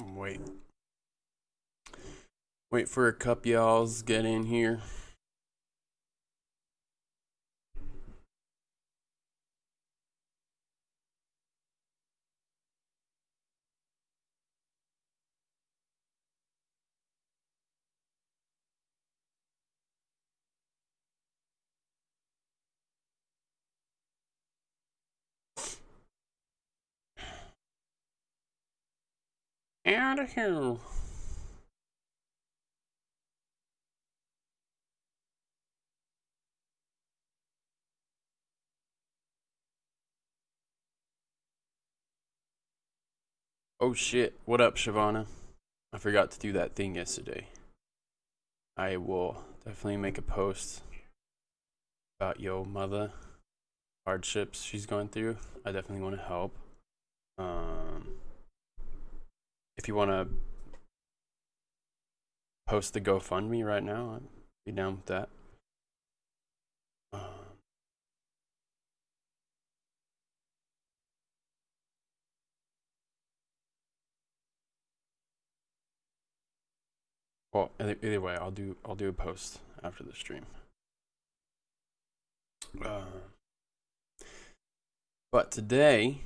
Wait. Wait for a cup y'alls get in here. Out of here. Oh shit. What up, Shavana? I forgot to do that thing yesterday. I will definitely make a post about yo mother hardships she's going through. I definitely want to help. If you want to post the GoFundMe right now, I'd be down with that. Well, either way, I'll do a post after the stream. But today,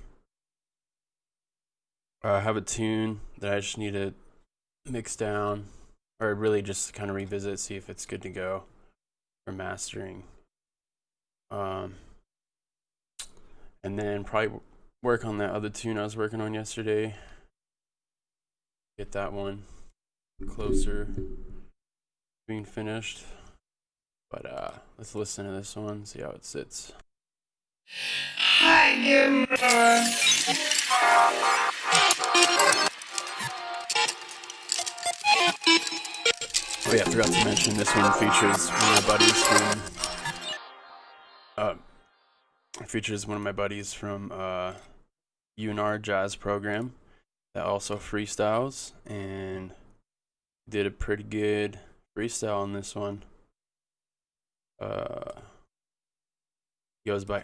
I have a tune that I just need to mix down, or really just kind of revisit, see if it's good to go for mastering. And then probably work on that other tune I was working on yesterday. Get that one closer to being finished. But let's listen to this one, see how it sits. Oh yeah, I forgot to mention this one features one of my buddies from UNR jazz program that also freestyles, and did a pretty good freestyle on this one. He goes by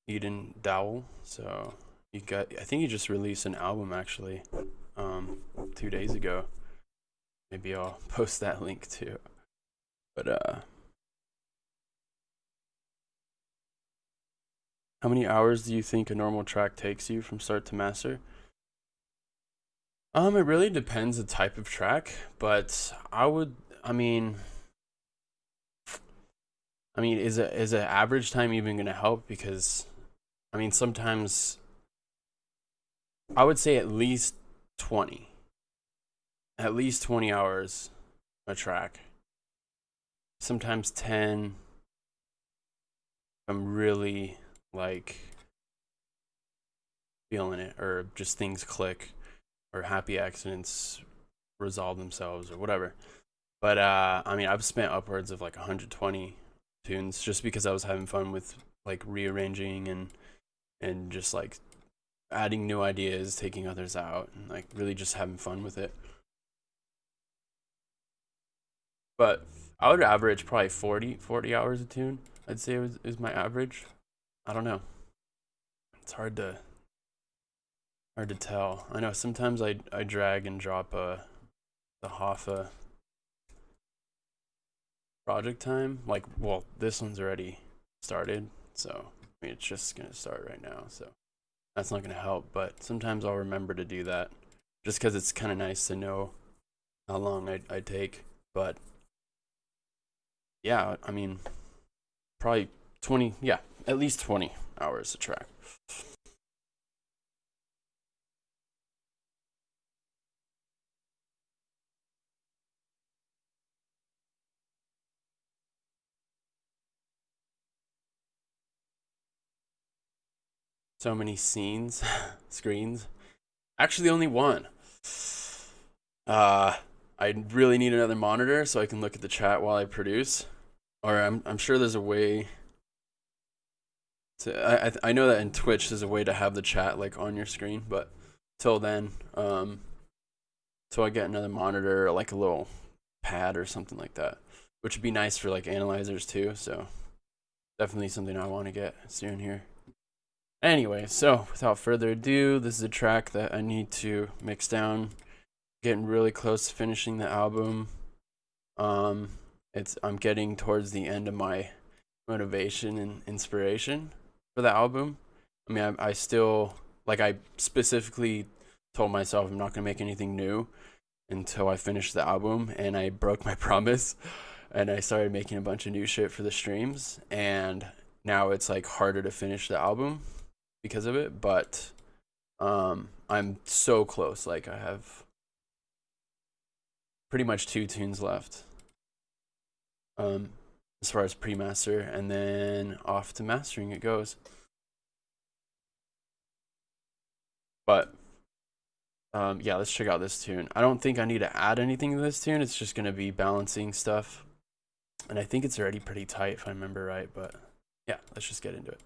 Eden Dowell, so I think he just released an album actually 2 days ago. Maybe I'll post that link too. But how many hours do you think a normal track takes you from start to master? It really depends the type of track, but I mean, is an average time even gonna help? Because I mean, sometimes I would say at least 20 hours a track. Sometimes 10. I'm really like feeling it, or just things click, or happy accidents resolve themselves, or whatever. But I mean, I've spent upwards of like 120 tunes just because I was having fun with like rearranging and just like adding new ideas, taking others out, and like really just having fun with it. But I would average probably 40 hours a tune. I'd say is my average. I don't know. It's hard to tell. I know sometimes I drag and drop the Hoffa project time. Like, well, this one's already started, so I mean it's just gonna start right now, so that's not gonna help. But sometimes I'll remember to do that, just because it's kind of nice to know how long I take. But yeah, I mean, probably 20. Yeah, at least 20 hours a track. So many scenes, screens. Actually, only one. Uh, I really need another monitor so I can look at the chat while I produce. Or I'm sure there's a way to. I know that in Twitch there's a way to have the chat like on your screen, but till then, till I get another monitor or like a little pad or something like that, which would be nice for like analyzers too. So definitely something I want to get soon here. Anyway, so without further ado, this is a track that I need to mix down getting really close to finishing the album. I'm getting towards the end of my motivation and inspiration for the album. I mean, I still, like, I specifically told myself I'm not gonna make anything new until I finish the album, and I broke my promise, and I started making a bunch of new shit for the streams, and now it's like harder to finish the album because of it, but I'm so close. Like, I have pretty much 2 tunes left. As far as pre-master, and then off to mastering it goes. But yeah, let's check out this tune. I don't think I need to add anything to this tune. It's just gonna be balancing stuff, and I think it's already pretty tight if I remember right. But yeah, let's just get into it.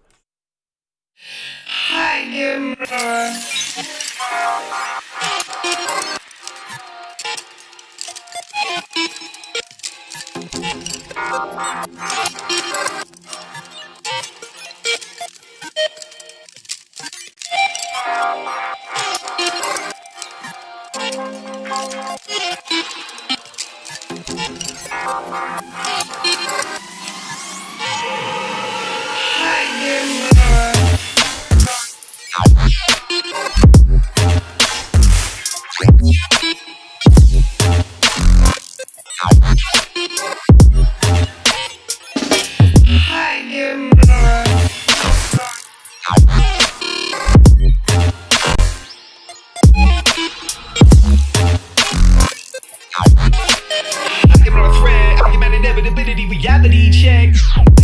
Reality check.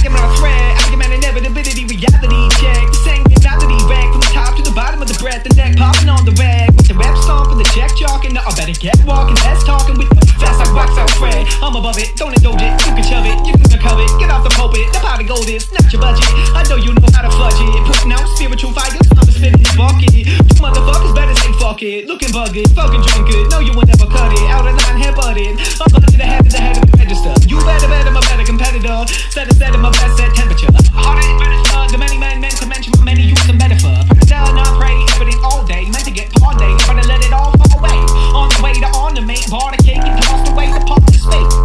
I'm on a thread. I'm an inevitability reality check. The same reality rag from the top to the bottom of the breath. The neck popping on the rag. With the rap stomp and the check chalking. I better get walking. Less talking with the fast like wax out Fred. I'm above it. Don't indulge it. You can shove it. You can cover it. Get off the pulpit. The pot of gold is not your budget. I know you know how to fudge it. Putting out spiritual fires. I'm spinning the bucket. You motherfuckers better say fuck it. Looking bugged. Fucking drunk good. No, you will never cut it. Out of line, head butted. I'm under the head of the register. You better bet I'm a better competitor. Set of my best set temperature. Harder is better slug. The many men meant to mention my many use a metaphor. Predator, not pray, everything all day. Meant to get parday. Trying to let it all fall away. On the way to ornament. Bar the cake and toss away the part of space.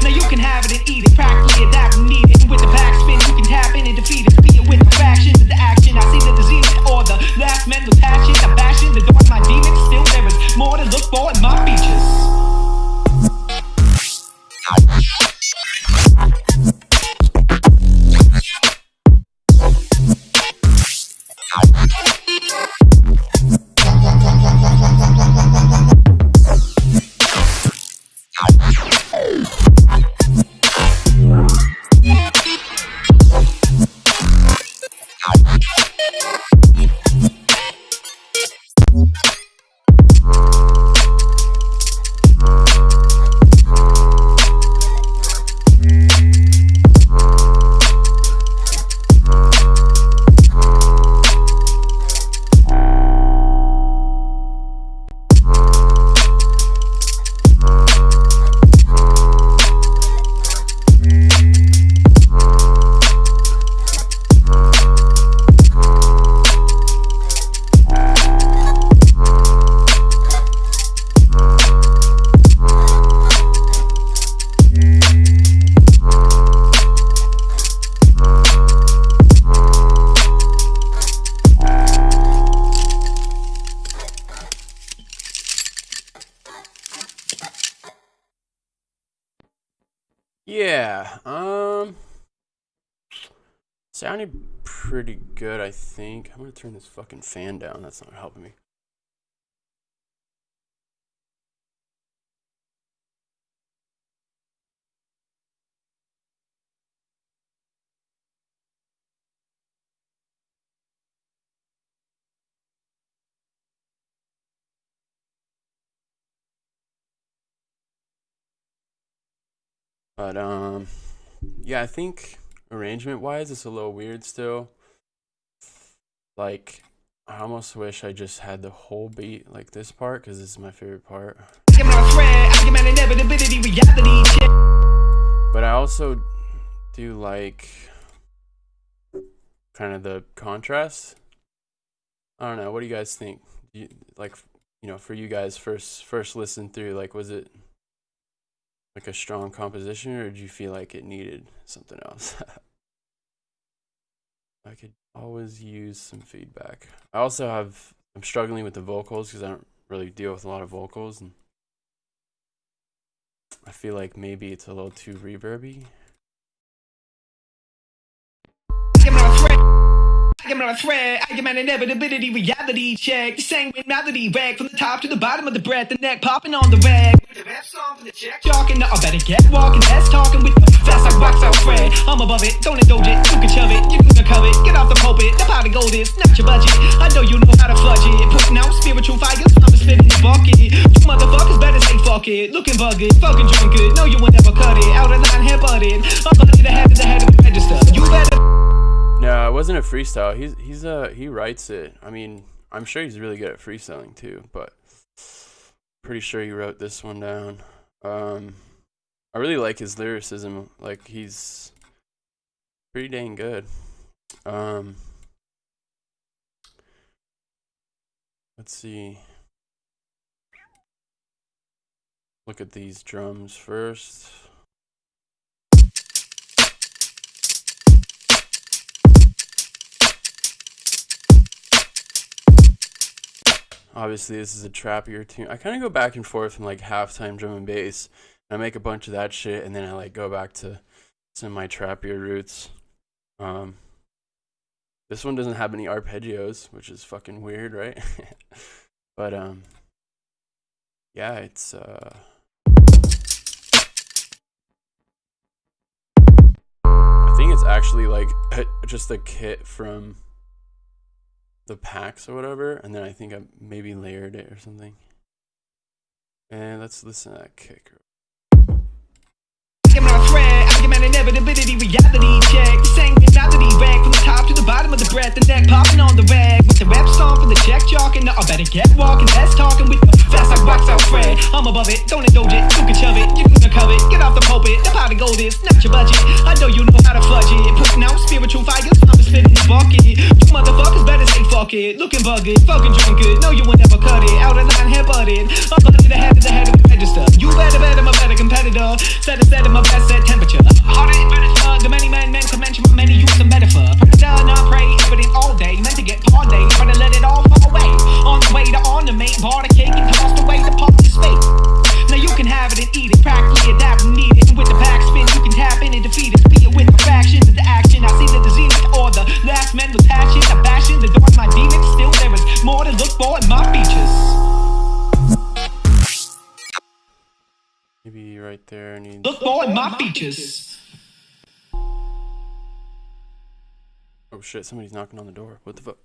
Now you can have it and eat it. Practically adapt and need it. And with the backspin, you can tap in and defeat it. Beat it with the fraction of the action. I see the zenith or the last men with passion. I'm bashing the door of my demons. Still there is more to look for in my features. Yeah, sounded pretty good, I think. I'm gonna turn this fucking fan down. That's not helping me. But yeah, I think arrangement wise it's a little weird still. Like, I almost wish I just had the whole beat, like this part, because this is my favorite part. But I also do like kind of the contrast. I don't know, what do you guys think? for you guys first listen through, like, was it like a strong composition, or did you feel like it needed something else? I could always use some feedback. I'm struggling with the vocals because I don't really deal with a lot of vocals, and I feel like maybe it's a little too reverby. I am not a threat, I am an inevitability reality check. The sanguine melody rag from the top to the bottom of the breath, the neck popping on the rag. The rap song for the check talking, I better get walking, that's talking with the fast like wax out Fred. I'm above it, don't indulge it, you can shove it, you can cover it, get off the pulpit, the pot of gold is not your budget. I know you know how to fudge it, putting out spiritual fires, I'm spitting the bucket. You motherfuckers better say fuck it, looking bugged, fucking drunk good, no you will never cut it, out of line, hair butted, I'm under the head of the register, you better. No, it wasn't a freestyle. He writes it. I mean, I'm sure he's really good at freestyling too, but pretty sure he wrote this one down. I really like his lyricism. Like, he's pretty dang good. Let's see. Look at these drums first. Obviously, this is a trappier tune. I kind of go back and forth from like halftime drum and bass. And I make a bunch of that shit, and then I like go back to some of my trappier roots. This one doesn't have any arpeggios, which is fucking weird, right? But yeah, it's I think it's actually like just a kit from the packs or whatever, and then I think I maybe layered it or something. And let's listen to that kick. I am not a threat, I am an inevitability reality check. The sanguine melody rag from the top to the bottom of the breath, the neck popping on the rag. With the rap song for the check chalking, I better get walking, that's talking with the fast like wax out Fred. I'm above it, don't indulge it, you can shove it, you can cover it, get off the pulpit, the pot of gold is not your budget. I know you know how to fudge it, putting out spiritual fires, I'm spitting the bucket. You motherfuckers better say fuck it, looking bugged, fucking drunk good, no you will never cut it, out of line, hair butted, I'm under the head of the register. You better bet I'm a better competitor, set of my best set temperature. Harder and better slug, the many men to mention my many use a metaphor. Predator, not prey, evident all day, meant to get parday, try to let it all fall away. On the way to ornament, bar the cake and toss away the part of space. Now you can have it and eat it, practically adapt and need it. And with the backspin, you can tap in and defeat it. Beat it with the fraction of the action. I see the zenith or the last men with passion. I'm bashing the door of my demons. Still there is more to look for in my features. Maybe right there needs... Look for in my features. Oh shit, somebody's knocking on the door. What the fuck?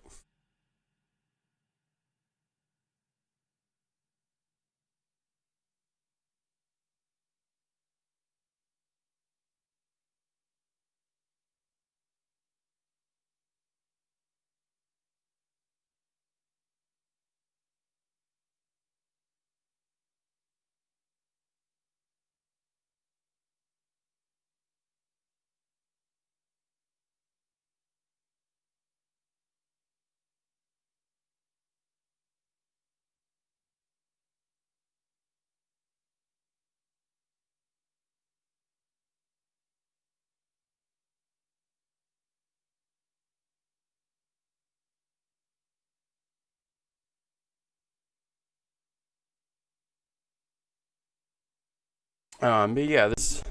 But yeah, this...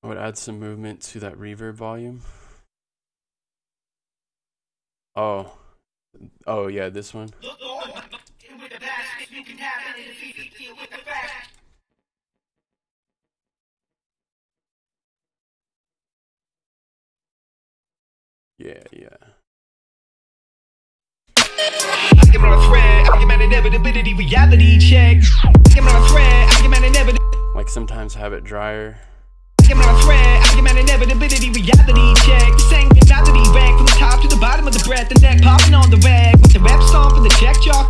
I would add some movement to that reverb volume. Oh. Oh yeah, this one. Yeah, yeah. I am not a threat, I am an inevitability reality check. I am not a threat, I am an inevitability. Like sometimes have it drier. I am not a threat, I am an inevitability reality check. The sanguine melody rag from the top to the bottom of the breath, the neck popping on the rag. With the rap song for the check chalk.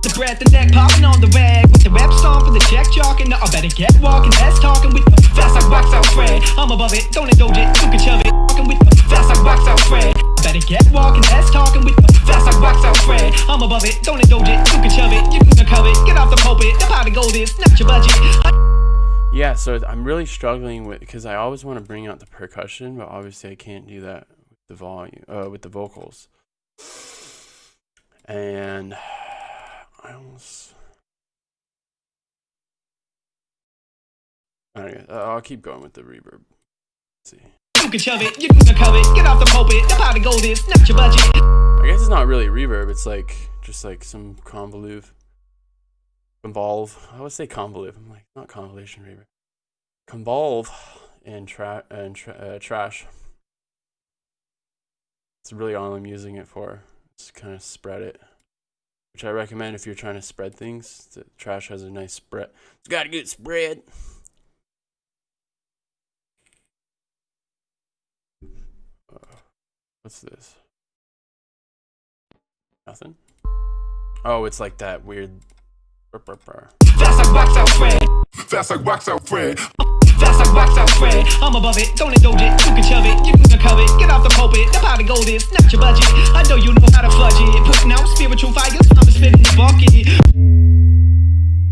The breath, the neck popping on the rag. With the rap song for the check chalking, I better get walking, that's talking with the fast like wax out Fred. I'm above it, don't indulge it, you can shove it. Talking with the fast like wax out Fred. better get walking, less talking with the fast like wax out Fred. I'm above it, don't indulge it, you can shove it, you can cover it, get off the pulpit, the pot of gold is not your budget. Yeah, so I'm really struggling with, because I always want to bring out the percussion, but obviously I can't do that with the volume, with the vocals. And I almost, I'll keep going with the reverb. Let's see. You can shove it, you can cover it, get off the pulpit, the pot of gold is not your budget. I guess it's not really reverb, it's like just like some convolve. I would say convolve. I'm like, not convolution reverb. Convolve and trash. It's really all I'm using it for. Just kind of spread it, which I recommend if you're trying to spread things. The trash has a nice spread. It's got a good spread. What's this? Nothing. Oh, it's like that weird. Fast like wax out Fred. Fast like wax out Fred. Fast like wax out Fred. I'm above it, don't indulge it, you can shove it, you can cover it, get off the pulpit, the pot of gold is not your budget. I know you know how to fudge it, putting out spiritual fires, I'm spitting the bucket.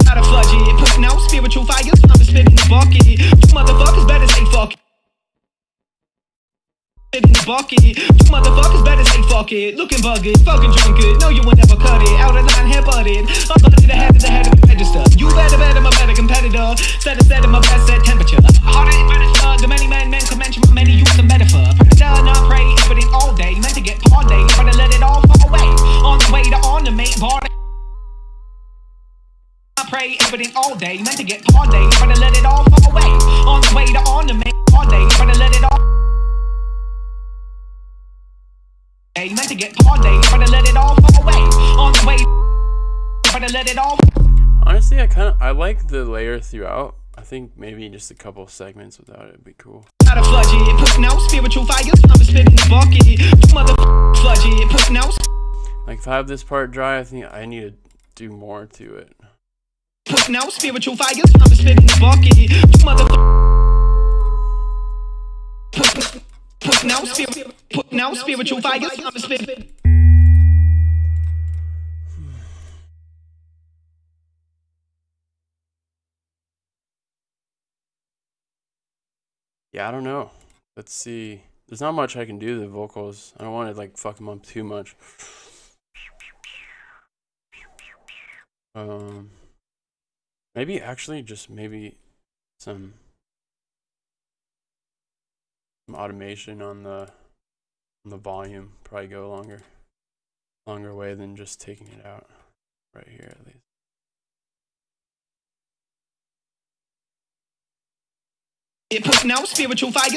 How to fudge it, putting out spiritual fires, I'm spitting the bucket. You motherfuckers better say fuck it. In the bucket, you motherfuckers better say fuck it. Looking bugged, fucking drunk it. No, you will never cut it. Out of line, hair butted. I'm under the head of the register. You better bet I'm a better competitor. Set in my best set temperature. Harder and better slug. The many men can mention my many use some metaphor. Predator, not prey, everything all day. Meant to get party, trying to let it all fall away. On the way to ornament, party. I pray everything all day. Meant to get party, trying to let it all fall away. On the way to ornament, party, trying to let it all. Hey, meant to get party, trying to let it all fall away. On the way, trying to let it all. Honestly, I like the layer throughout. I think maybe just a couple segments without it would be cool. How to fudge it, putting out spiritual fires, I'm spitting the bucket. You motherfucker fudge it, putting out. Like if I have this part dry, I think I need to do more to it. Putting out spiritual fires, I'm spitting the bucket. You motherfucker. Putting out spiritual fires, I'm spitting. Yeah, I don't know. Let's see. There's not much I can do to the vocals. I don't want to like fuck them up too much. Maybe actually just maybe some automation on the volume. Probably go longer way than just taking it out right here at least. It putting out spiritual fires.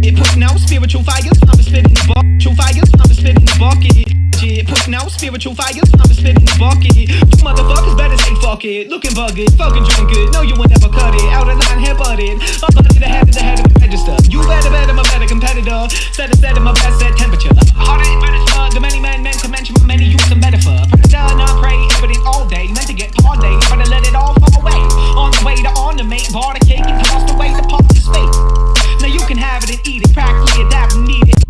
It putting out spiritual fires. I'm spitting the bucket. Fires. I'm spitting the bucket. It putting out spiritual fires. I'm spitting the bucket. You motherfuckers better say fuck it. Looking bugged, fucking drunk it. No, you will never cut it. Out of line, hair butted. I'm under the head of the register. You better bet I'm a better competitor. Set in my best set temperature. Harder and better slug. The many men can mention my many use some metaphor. Predator, not prey, everything all day. Meant to get party, trying to let it all fall away. On the way to ornament, bar the cake and toss the way to pop the space. Now you can have it and eat it, practically adapt and need it.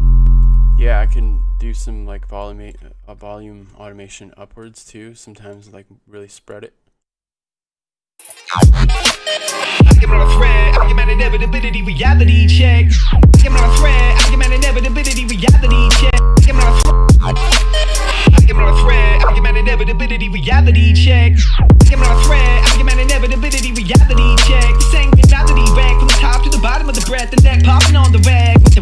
Yeah, I can do some like volume automation upwards too. Sometimes like really spread it. Argument on a thread, argument inevitability, reality check. Argument on a thread, argument inevitability, reality check. Argument on a thread, argument inevitability, reality check. Argument on a thread, argument inevitability, reality check. The same reality rag from the top to the bottom of the breath, the neck popping on the rag with the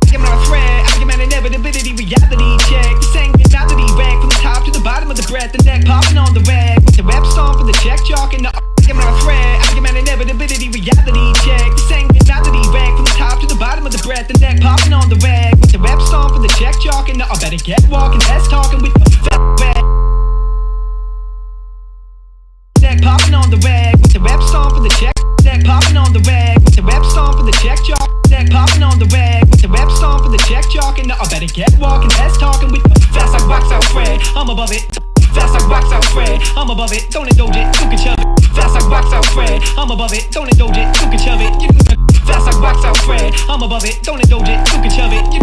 argument on a thread, argument inevitability, reality check. The same reality rag from the top to the bottom of the breath, the neck popping on the rag with the rep stomp for the check chalk and the argument on a thread, argument inevitability, reality check. The same reality rag from the top to the bottom of the breath, the neck popping on the rag with the rep stomp for the check chalk and the I better get walking, less talking with the fat rag. Neck popping on the rag with the rep stomp for the check. Neck popping on the rag with the rep stomp for the check chalk. Neck popping on the rag with the rep stomp for the check chalk and the I better get walking, less talking with the fast like wax out Fred. I'm above it. Fast like wax out Fred. I'm above it. Don't indulge it. You can shove it. Fast like wax out Fred. I'm above it. Don't indulge it. You can shove it. You can fast like wax out Fred. I'm above it. Don't indulge it. You can shove it. You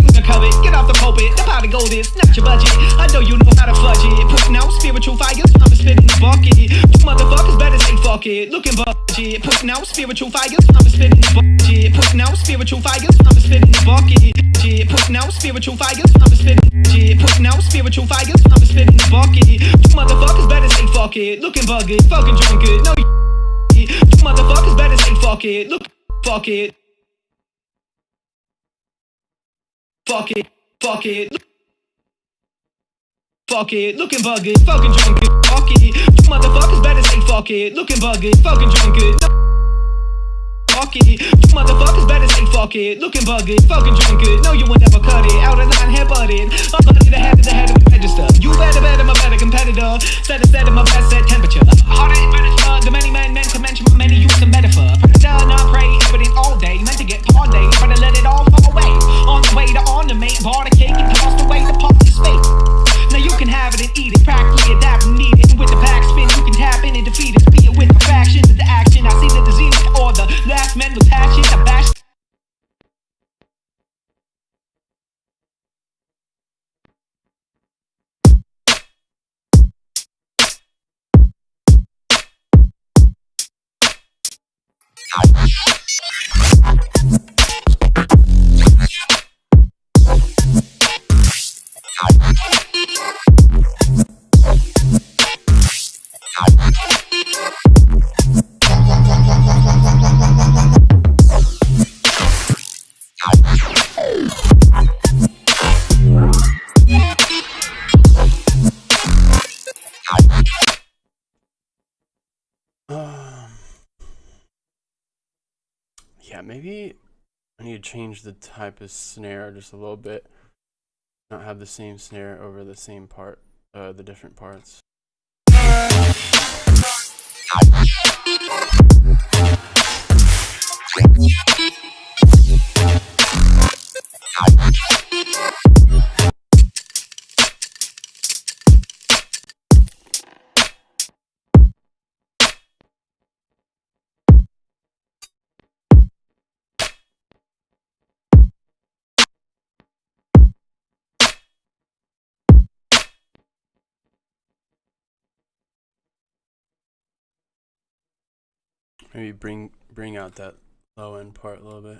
your budget. I know you know how to fudge it. Putting out spiritual fires, I'm spitting the bucket. You motherfuckers better say fuck it. Looking budget. Putting out spiritual fires, I'm spitting the bucket. Putting out spiritual fires, I'm spitting the bucket. Putting out spiritual fires, I'm spitting. Putting out spiritual fires, I'm spitting the bucket. You motherfuckers better say fuck it. Looking bugged, fucking drunk it. No, you motherfuckers better say fuck it. Look, fuck it. Fuck it, fuck it, fuck it, looking bugged, fucking drunk it, fuck it. You motherfuckers better say fuck it, looking bugged, fucking drunk it. Fuck it, you motherfuckers better say fuck it, looking bugged, fucking drunk it. No, you will never cut it, out of line, head butted. I'm butted the head of the register. You better, my better competitor. Set of my best set temperature. Harder and better slug, the many men meant to mention my many use of metaphor. Predator, not prey, evident all day, meant to get parday, try to let it all fall away. On the way to ornament, bar the cake and toss away the part of space. Now you can have it and eat it, practically adapt and need it. And with the backspin, you can tap in and defeat it. Be it with the fractions of the action. I see that the zenith or the last men with passion. I bash. Yeah, maybe I need to change the type of snare just a little bit. Not have the same snare over the same part, the different parts. Maybe bring out that low end part a little bit.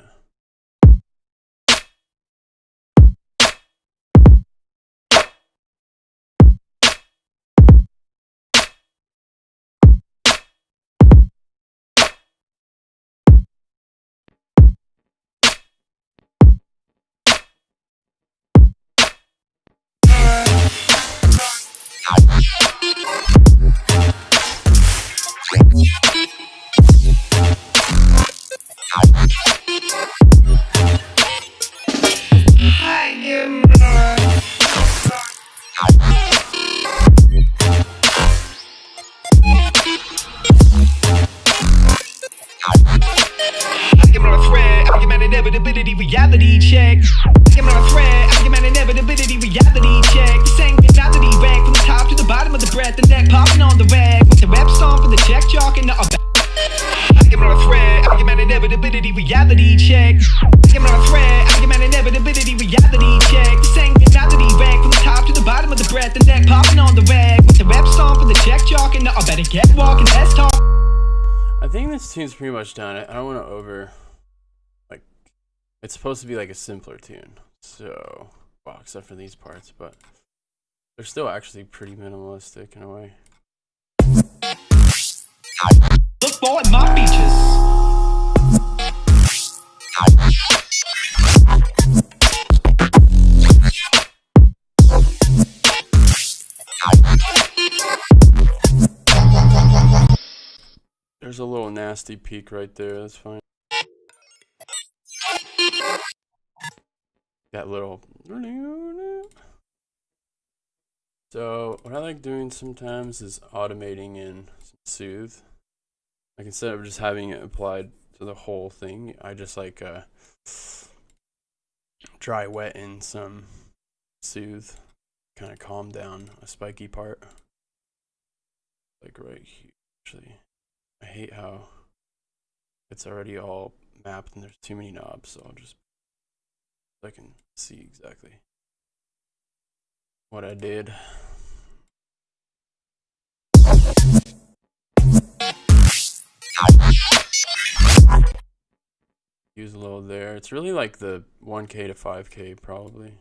Inevitability, reality check. I'm on a thread, I'm an inevitability, reality check. This ain't reality rag from the top to the bottom of the breath, the neck popping on the rag. With the rep stomp and the check chalk and the I'm on a thread, I'm an inevitability, reality check. I'm on a thread, I'm an inevitability, reality check. This ain't reality rag from the top to the bottom of the breath, the neck popping on the rag. With the rep stomp and the check chalk and the I better get walking, let's talk. I think this tune's pretty much done. I don't want to over. It's supposed to be like a simpler tune, so, well, except for these parts, but they're still actually pretty minimalistic in a way. Look for it, my features. There's a little nasty peak right there, that's fine. That little. So what I like doing sometimes is automating in some soothe. Like instead of just having it applied to the whole thing, I just like dry wet in some soothe, kind of calm down a spiky part. Like right here. Actually, I hate how it's already all mapped and there's too many knobs, so I'll just I can see exactly what I did. Use a little there. It's really like the 1K to 5K probably.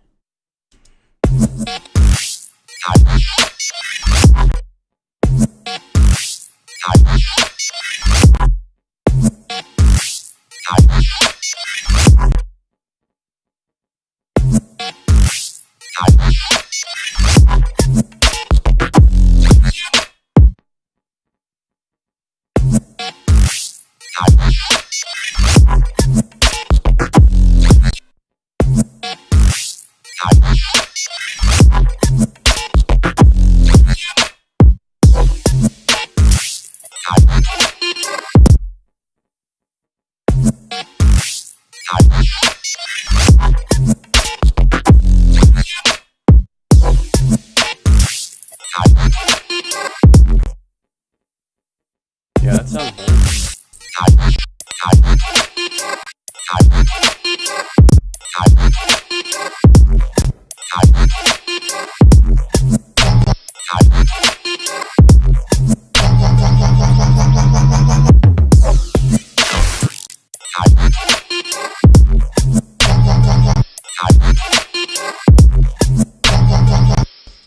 Yeah, that sounds better.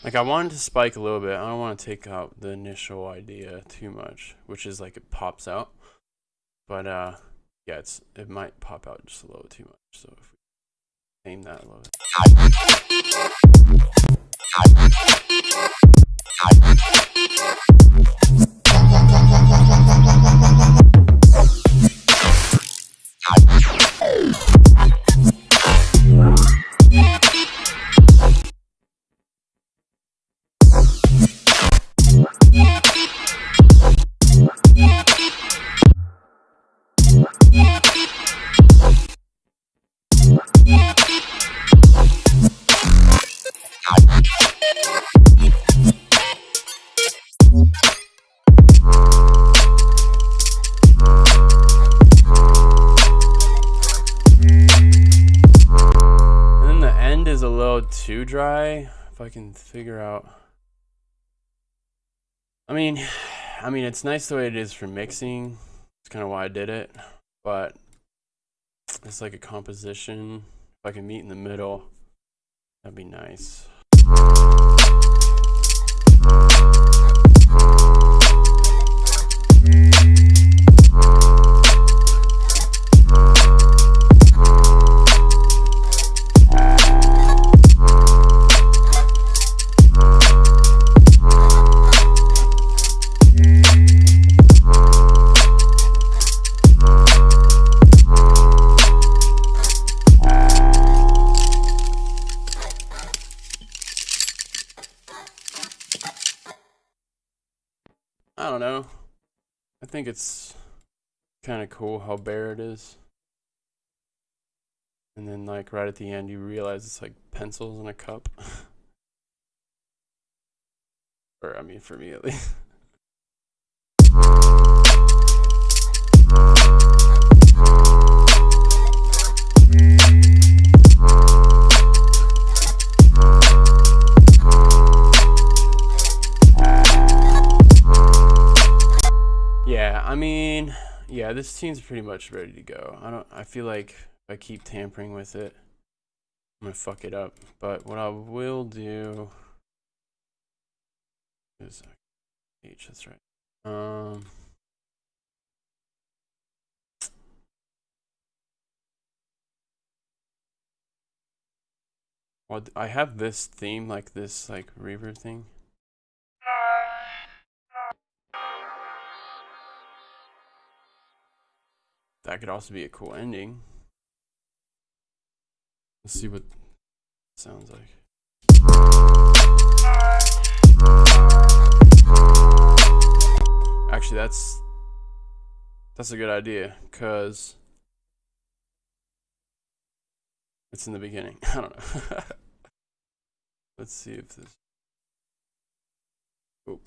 Like, I wanted to spike a little bit. I don't want to take out the initial idea too much, which is like it pops out. But yeah, it might pop out just a little too much. So if we aim that a little bit. Too dry. If I can figure out, I mean it's nice the way it is for mixing. It's kind of why I did it, but it's like a composition. If I can meet in the middle, that'd be nice. I don't know. I think it's kind of cool how bare it is. And then like right at the end you realize it's like pencils in a cup. Or I mean for me at least. Yeah, this tune's pretty much ready to go. I feel like if I keep tampering with it, I'm gonna fuck it up. But what I will do is H, that's right. Well, I have this theme, like this like reverb thing. That could also be a cool ending. Let's see what it sounds like. Actually, that's a good idea, cause it's in the beginning. I don't know. Let's see if this. Oh.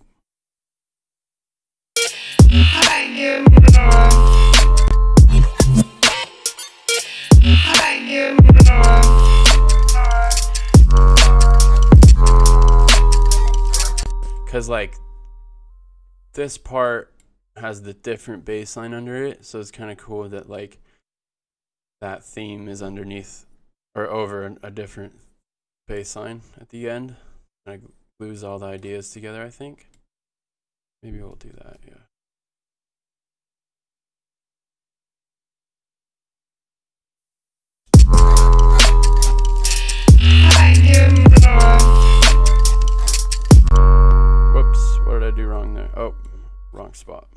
because like this part has the different bass line under it, so it's kind of cool that like that theme is underneath or over a different bass line at the end. And I glues all the ideas together, I think. Maybe we'll do that, yeah. Whoops, what did I do wrong there? Oh, wrong spot.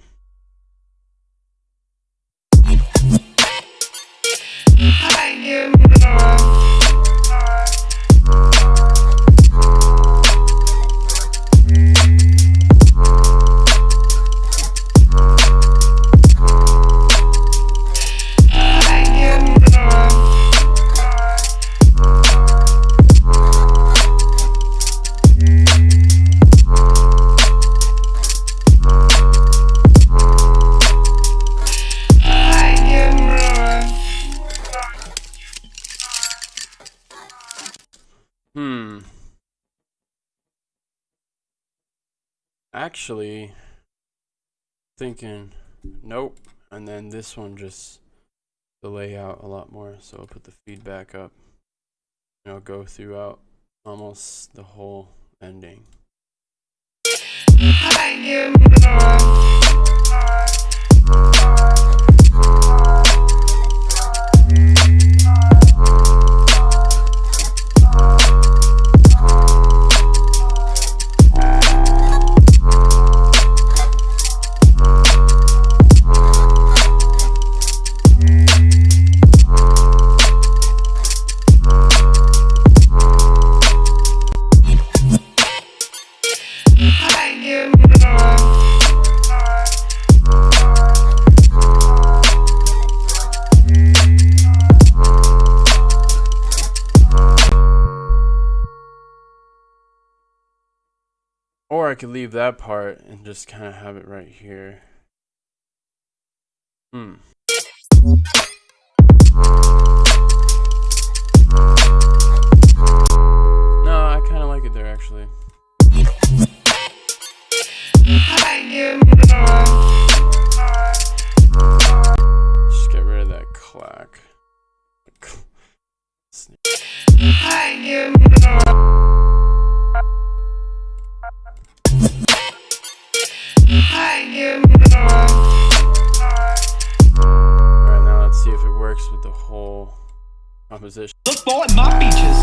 Actually, thinking, nope. And then this one just the layout a lot more. So I'll put the feedback up. And I'll go throughout almost the whole ending. Or I could leave that part and just kind of have it right here. No, I kind of like it there actually. Just get rid of that clack. Alright, now let's see if it works with the whole composition. Look for at my features.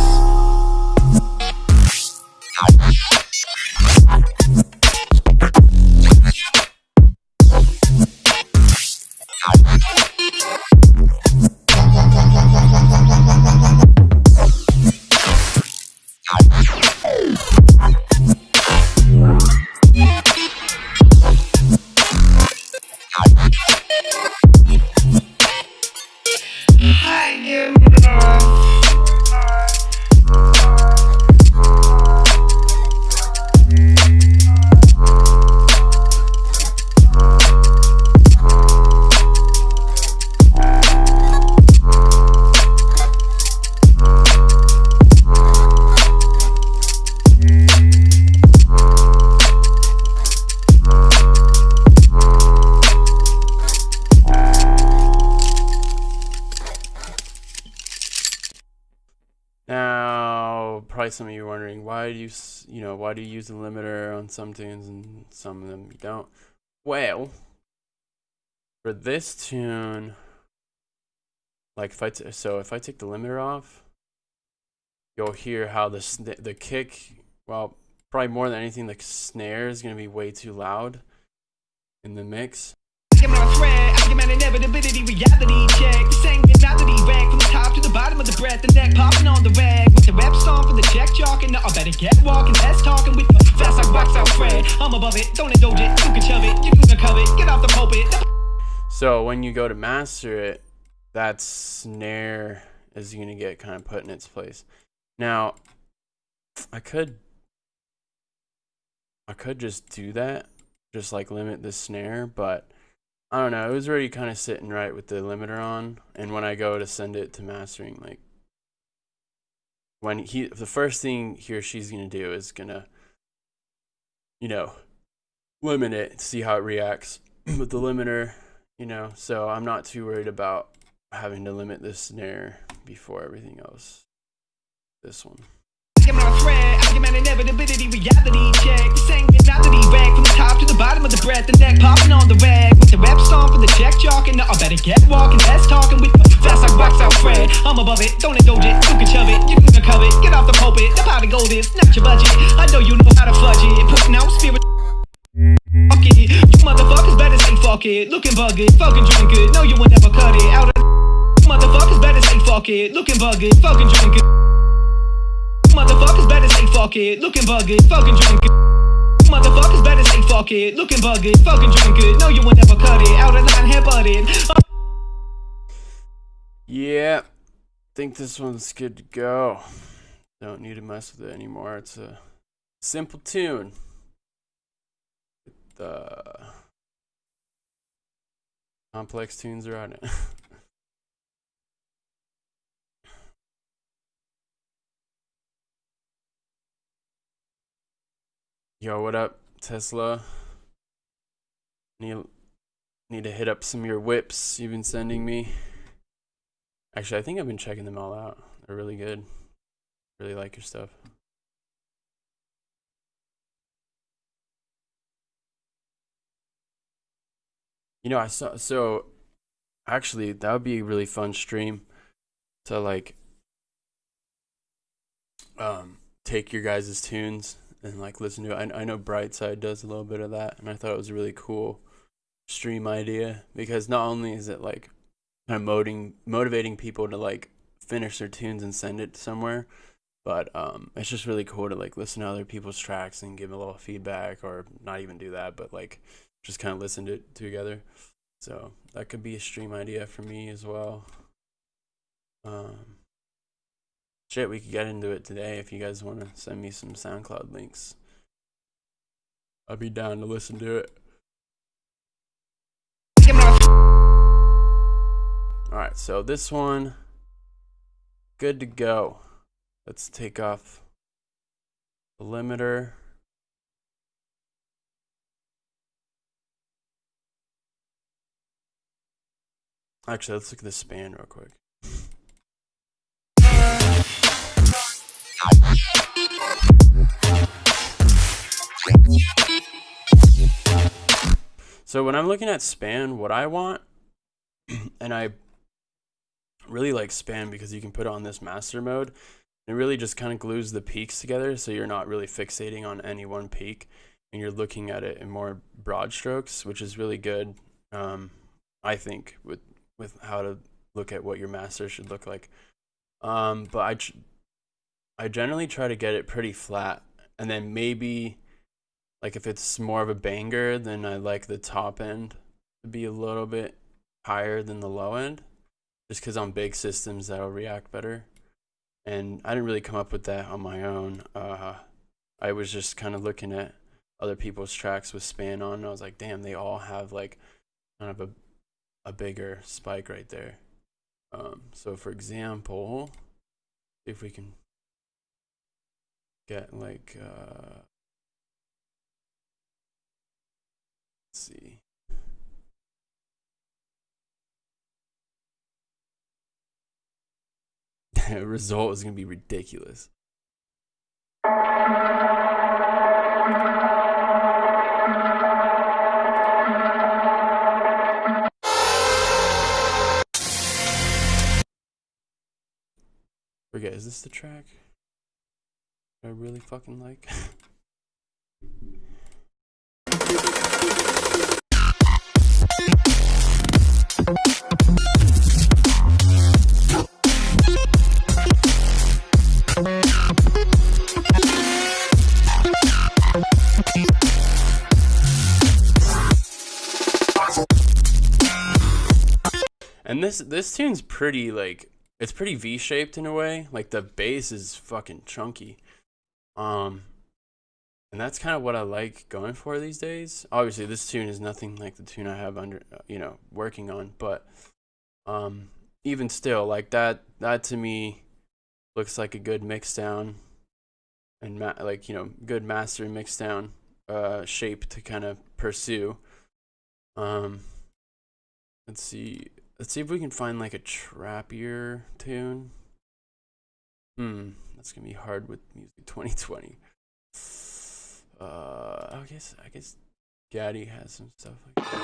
Now, probably some of you are wondering, why do why do you use the limiter on some tunes and some of them you don't? Well, for this tune, like if I take the limiter off, you'll hear how the kick, well, probably more than anything, the snare is gonna be way too loud in the mix. Inevitability, reality check. The same mentality rag from the top to the bottom of the breath, the neck popping on the rag. With the rap song for the check chalking, I better get walking, that's talking with the fast like wax out Fred. I'm above it, don't indulge it, you can shove it, you can cover it, get off the pulpit. So when you go to master it, that snare is gonna get kind of put in its place. Now, I could just do that, just like limit the snare, but I don't know, it was already kind of sitting right with the limiter on, and when I go to send it to mastering, like, the first thing he or she's gonna do is gonna you know, limit it, see how it reacts with the limiter, you know. So I'm not too worried about having to limit the snare before everything else. This one. Argument, inevitability, reality check. This ain't reality rag from the top to the bottom of the breath, the neck popping on the rag. With the rep stomp and the check chalking. I better get walking, less talking with the fast like wax out Fred. I'm above it, don't indulge it, you can shove it, you can cover it. Get off the pulpit, the pot of gold is not your budget. I know you know how to fudge it, putting out spirit. Fuck it, you motherfuckers better say fuck it. Looking buggy, fucking drink it. No, you will never cut it out of. Motherfuckers better say fuck it. Looking buggy, fucking drink it. Motherfuckers better say fuck it. Looking buggy, fucking drink it. Motherfuckers better say fuck it. Looking buggy, fucking drink it. No, you will never cut it out of line, head butted. Yeah, think this one's good to go. Don't need to mess with it anymore. It's a simple tune. The complex tunes are on it. Yo, what up, Tesla? Need to hit up some of your whips you've been sending me. Actually, I think I've been checking them all out. They're really good. Really like your stuff. You know, I saw, so actually that would be a really fun stream to like take your guys' tunes and like listen to it. I know Brightside does a little bit of that, and I thought it was a really cool stream idea because not only is it like kind of motivating people to like finish their tunes and send it somewhere, but it's just really cool to like listen to other people's tracks and give a little feedback, or not even do that, but like just kind of listen to it together. So that could be a stream idea for me as well. Shit, we could get into it today if you guys want to send me some SoundCloud links. I'd be down to listen to it. Alright, so this one, good to go. Let's take off the limiter. Actually, let's look at the span real quick. So when I'm looking at span, what I want, and I really like span because you can put it on this master mode, it really just kind of glues the peaks together, so you're not really fixating on any one peak, and you're looking at it in more broad strokes, which is really good, I think, with how to look at what your master should look like. But I generally try to get it pretty flat, and then maybe like if it's more of a banger, then I like the top end to be a little bit higher than the low end, just because on big systems that'll react better. And I didn't really come up with that on my own. I was just kind of looking at other people's tracks with span on, and I was like, damn, they all have like kind of a bigger spike right there. So for example, if we can get like let's see. The result is gonna be ridiculous. Forget, is this the track I really fucking like? And this tune's pretty like, it's pretty V-shaped in a way. Like the bass is fucking chunky. And that's kind of what I like going for these days. Obviously, this tune is nothing like the tune I have under, working on. But even still, like that to me looks like a good mix down, and good master mix down. shape to kind of pursue. Let's see if we can find like a trappier tune. That's gonna be hard with music 2020. I guess Gaddy has some stuff like that.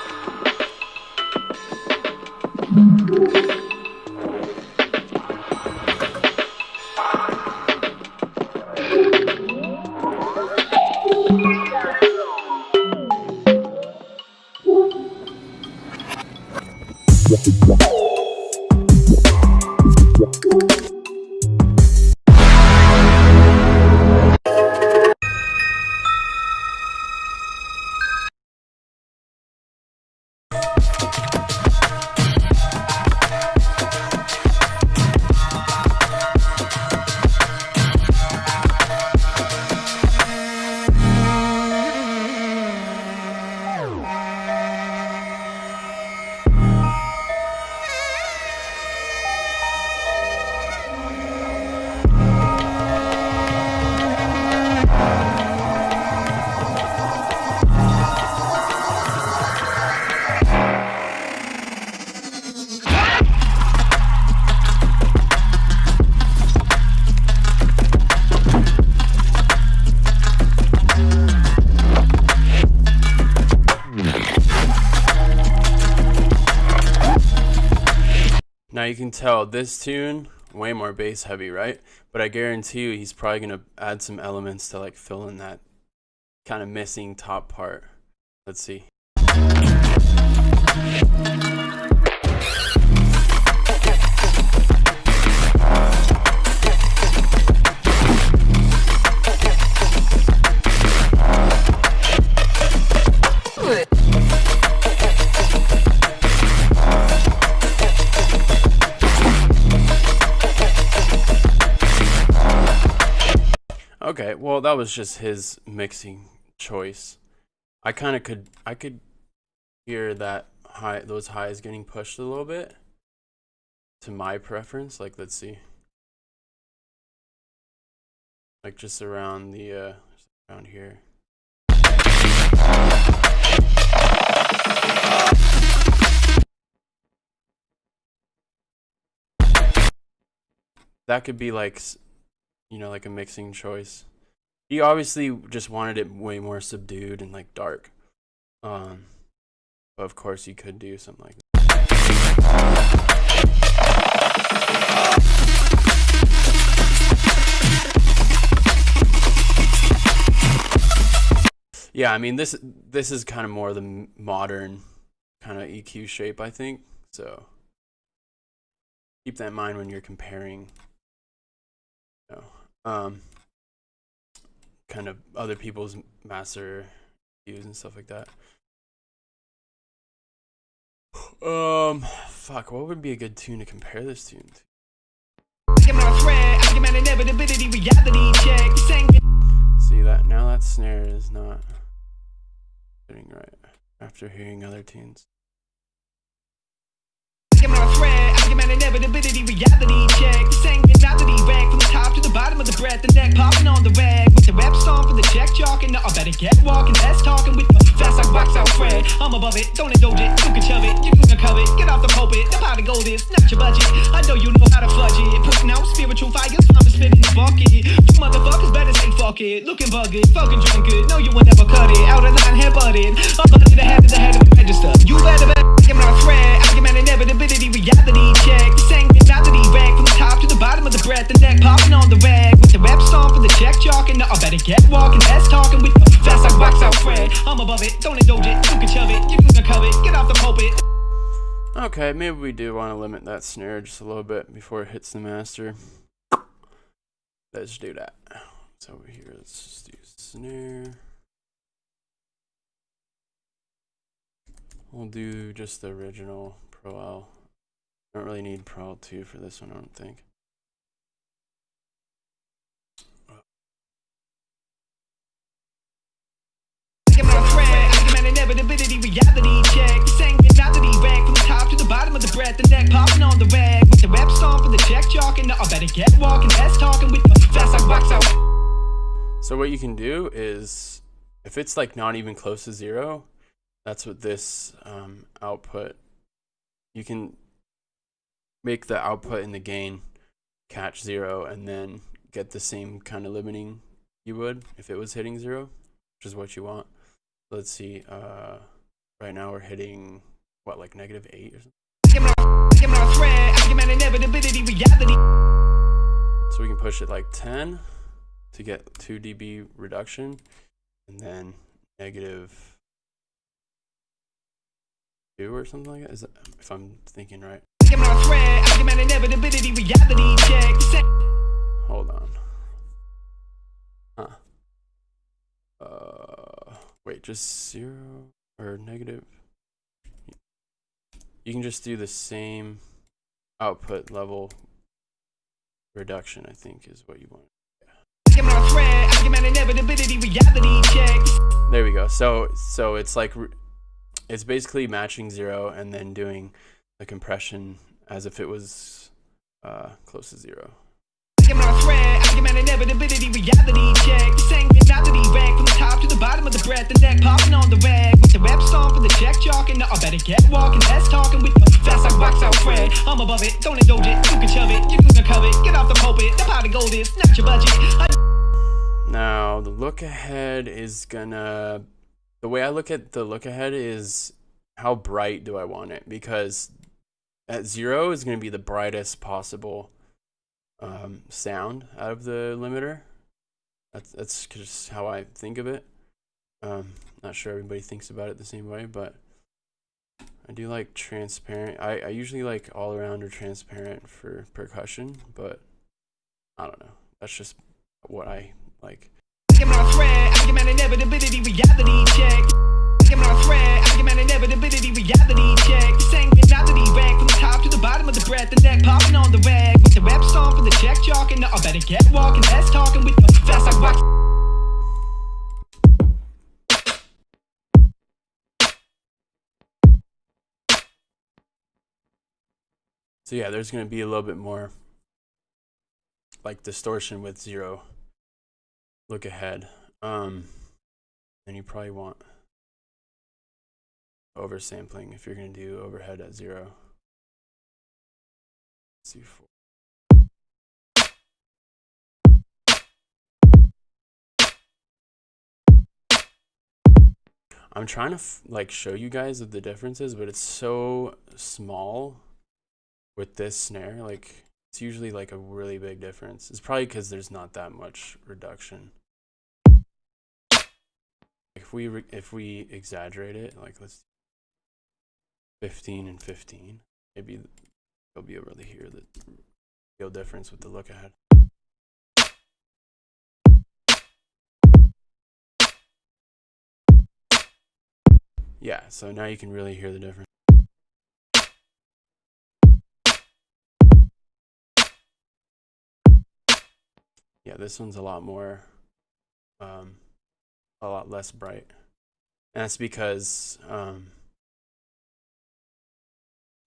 Now you can tell this tune way more bass heavy, right? But I guarantee you he's probably gonna add some elements to like fill in that kind of missing top part. Let's see. Okay, well that was just his mixing choice. I could hear that those highs getting pushed a little bit to my preference. Like, let's see, like just around the around here. That could be like, you know, like a mixing choice. He obviously just wanted it way more subdued and like dark. But of course you could do something like that. Yeah, I mean this is kind of more the modern kind of EQ shape, I think. So keep that in mind when you're comparing, you know, kind of other people's master views and stuff like that. Fuck, what would be a good tune to compare this tune to? See that? Now that snare is not fitting right after hearing other tunes. Inevitability, reality check. The same mentality rag from the top to the bottom of the breath, the neck popping on the rag. With the rap song for the check chalking. No, I better get walking, less talking with the fast like wax out Fred. I'm above it, don't indulge it, you can shove it, you can cover it. Get off the pulpit, the pot of gold is not your budget. I know you know how to fudge it. Putting out spiritual fires, I'm spitting the bucket. You motherfuckers better say fuck it. Looking bugged, fucking drunk it. No, you will never cut it. Out of line, head butted. Up under the head of the register. You better get my thread. I get my inevitability, reality check. The same mentality rag from the top to the bottom of the breath, the neck popping on the rag. With the rap song for the check chalking. No, I better get walking, less talking with the fast like wax out Fred. I'm above it, don't indulge it, you can shove it, you can cover it. Get off the pulpit. Okay, maybe we do want to limit that snare just a little bit before it hits the master. Let's do that. So over here, let's just do snare. We'll do just the original Pro L. Don't really need Pro L2 for this one, I don't think. Inevitability, reality check. The same mentality rag from the top to the bottom of the breath, the neck popping on the rag. With the rap song for the check chalking. No, I better get walking, less talking with the fast like wax out. So what you can do is if it's like not even close to 0, that's what this output, you can make the output and the gain catch 0 and then get the same kind of limiting you would if it was hitting 0, which is what you want. Let's see, right now we're hitting what, like -8 or something. So we can push it like 10 to get 2 dB reduction, and then -2 or something like that. Is that, if I'm thinking right? Hold on. Wait, just 0 or negative? You can just do the same output level reduction, I think, is what you want. There we go. So it's like, it's basically matching 0 and then doing the compression as if it was close to 0. I'm above it, don't indulge it, you can shove it, you can cover it, get off the pulpit, the pot of gold is not your budget. Now the look ahead is gonna, the way I look at the look ahead is how bright do I want it, because at 0 is going to be the brightest possible sound out of the limiter. That's just how I think of it. Not sure everybody thinks about it the same way, but I do like transparent. I usually like all around or transparent for percussion, but I don't know. That's just what I like. So yeah, there's going to be a little bit more like distortion with 0 look ahead. And you probably want oversampling if you're going to do overhead at 0. Let's see. I'm trying to like show you guys the differences, but it's so small with this snare. Like, it's usually like a really big difference. It's probably because there's not that much reduction. If we exaggerate it, like let's 15 and 15, maybe you'll be able to hear the real difference with the look ahead. Yeah, so now you can really hear the difference. Yeah, this one's a lot more, a lot less bright. And that's because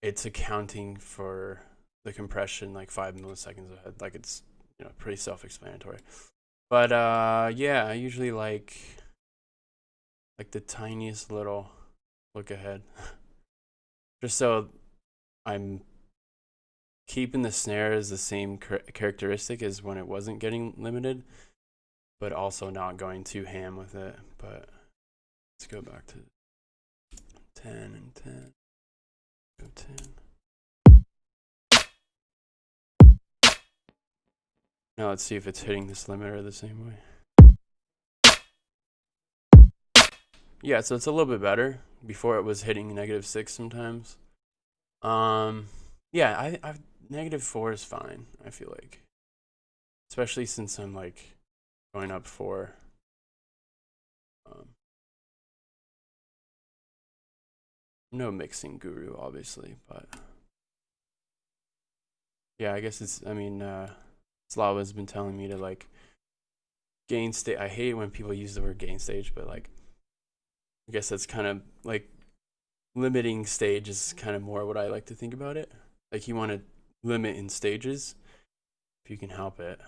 it's accounting for the compression like 5 milliseconds ahead. Like, it's, you know, pretty self-explanatory. But yeah, I usually like the tiniest little look ahead. Just so I'm keeping the snare as the same characteristic as when it wasn't getting limited, but also not going too ham with it. But let's go back to 10 and 10. Go 10. Now let's see if it's hitting this limiter the same way. Yeah, so it's a little bit better. Before it was hitting -6 sometimes. Yeah, I've -4 is fine, I feel like. Especially since I'm like going up 4. I'm no mixing guru, obviously, but yeah, I guess it's, I mean, Slava's been telling me to like gain stage. I hate when people use the word gain stage, but like, I guess that's kind of like limiting stage is kind of more what I like to think about it. Like, you want to limit in stages if you can help it.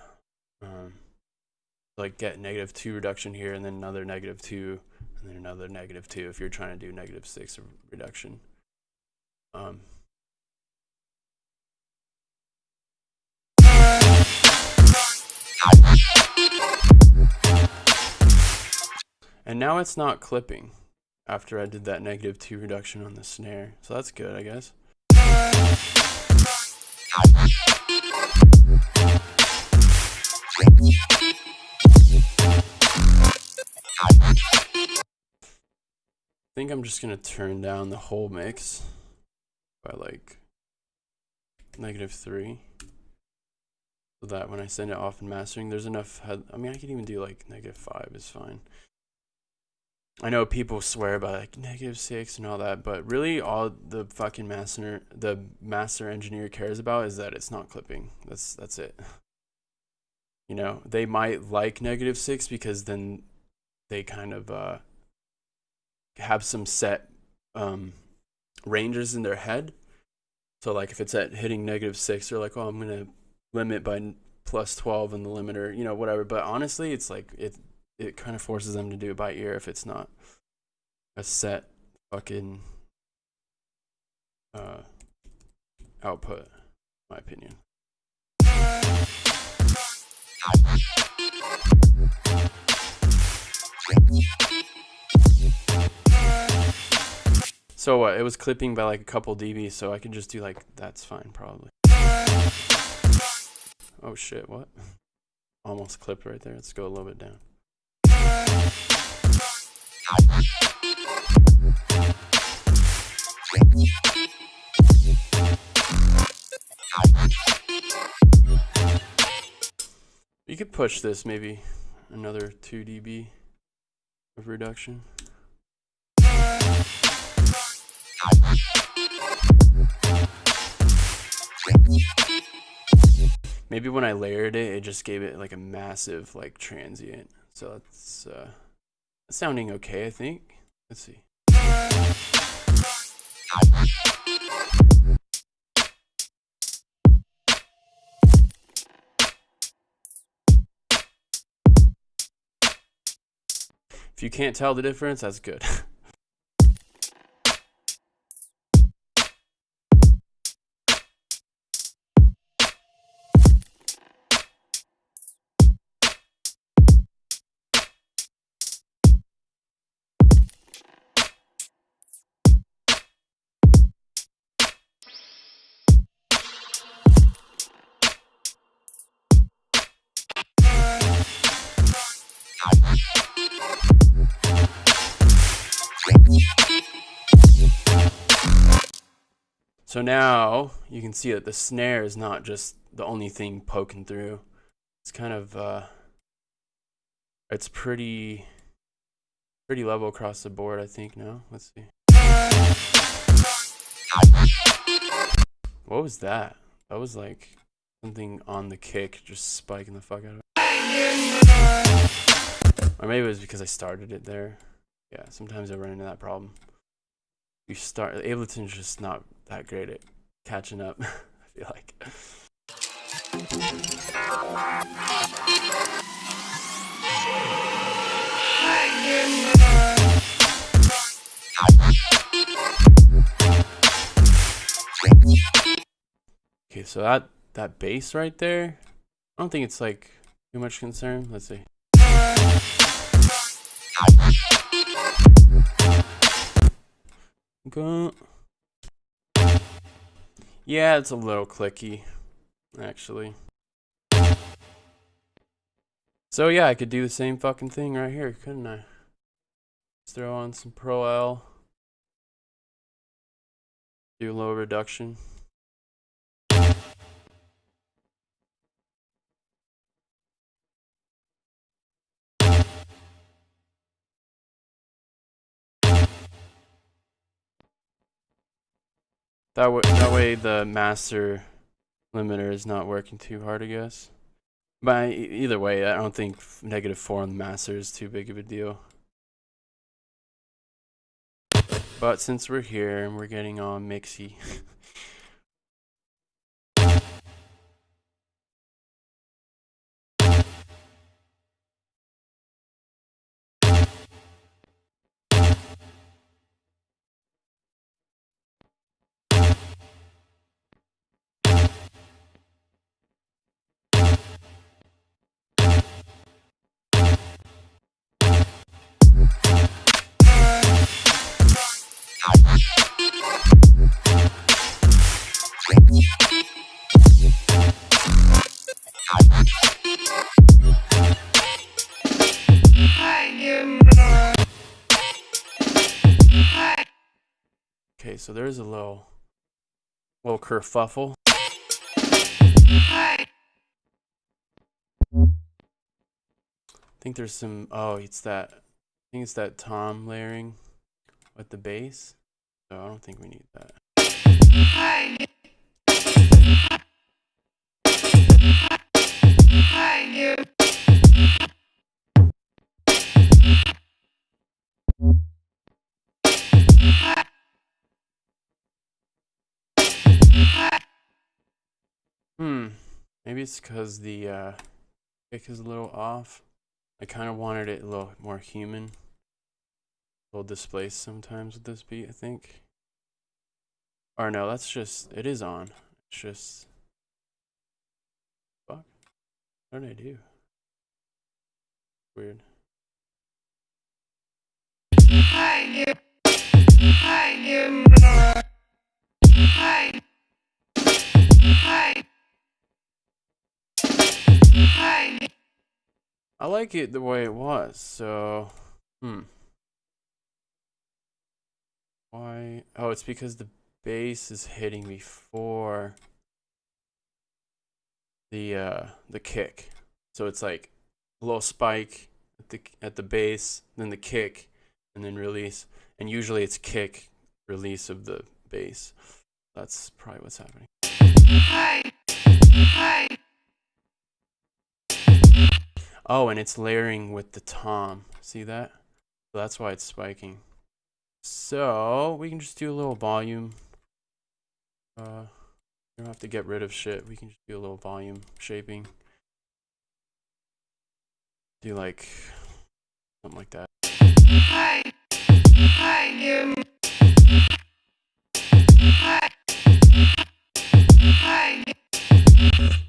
like get -2 reduction here, and then another -2, and then another -2 if you're trying to do -6 reduction. And now it's not clipping after I did that -2 reduction on the snare, so that's good, I guess. I think I'm just gonna turn down the whole mix by like -3, so that when I send it off in mastering, there's enough head. I mean, I can even do like -5 is fine. I know people swear by like -6 and all that, but really all the fucking master engineer cares about is that it's not clipping. That's it. You know, they might like -6 because then they kind of have some set ranges in their head. So like if it's at hitting -6, they're like, oh, I'm gonna limit by +12 in the limiter, you know, whatever. But honestly, it's like it kind of forces them to do it by ear if it's not a set fucking output, in my opinion. So what? It was clipping by like a couple dB, so I can just do like, that's fine probably. Oh shit, what? Almost clipped right there. Let's go a little bit down. You could push this maybe another 2 dB of reduction. Maybe when I layered it, it just gave it like a massive like transient. So it's sounding okay, I think. Let's see. If you can't tell the difference, that's good. So now you can see that the snare is not just the only thing poking through. It's kind of it's pretty level across the board, I think. Now let's see. What was that? That was like something on the kick just spiking the fuck out of it. Or maybe it was because I started it there. Yeah, sometimes I run into that problem. You start, Ableton's just not that great at catching up, I feel like. Okay, so that bass right there, I don't think it's like too much concern. Let's see. Go. Yeah, it's a little clicky, actually. So yeah, I could do the same fucking thing right here, couldn't I? Let's throw on some Pro L. Do low reduction. That way the master limiter is not working too hard, I guess. But either way, I don't think -4 on the master is too big of a deal. But since we're here and we're getting all mixy, Okay, so there's a little kerfuffle. I think there's some, oh, it's that, I think it's that tom layering with the bass. So I don't think we need that. Maybe it's because the kick is a little off. I kind of wanted it a little more human. A little displaced sometimes with this beat, I think. Or no, that's just, it is on. It's just, fuck. What did I do? Weird. I like it the way it was, so, Why? Oh, it's because the bass is hitting before the kick. So it's like a little spike at the bass, then the kick, and then release. And usually it's kick, release of the bass. That's probably what's happening. Oh, and it's layering with the tom. See that? So that's why it's spiking. So we can just do a little volume. We don't have to get rid of shit. We can just do a little volume shaping. Do like something like that.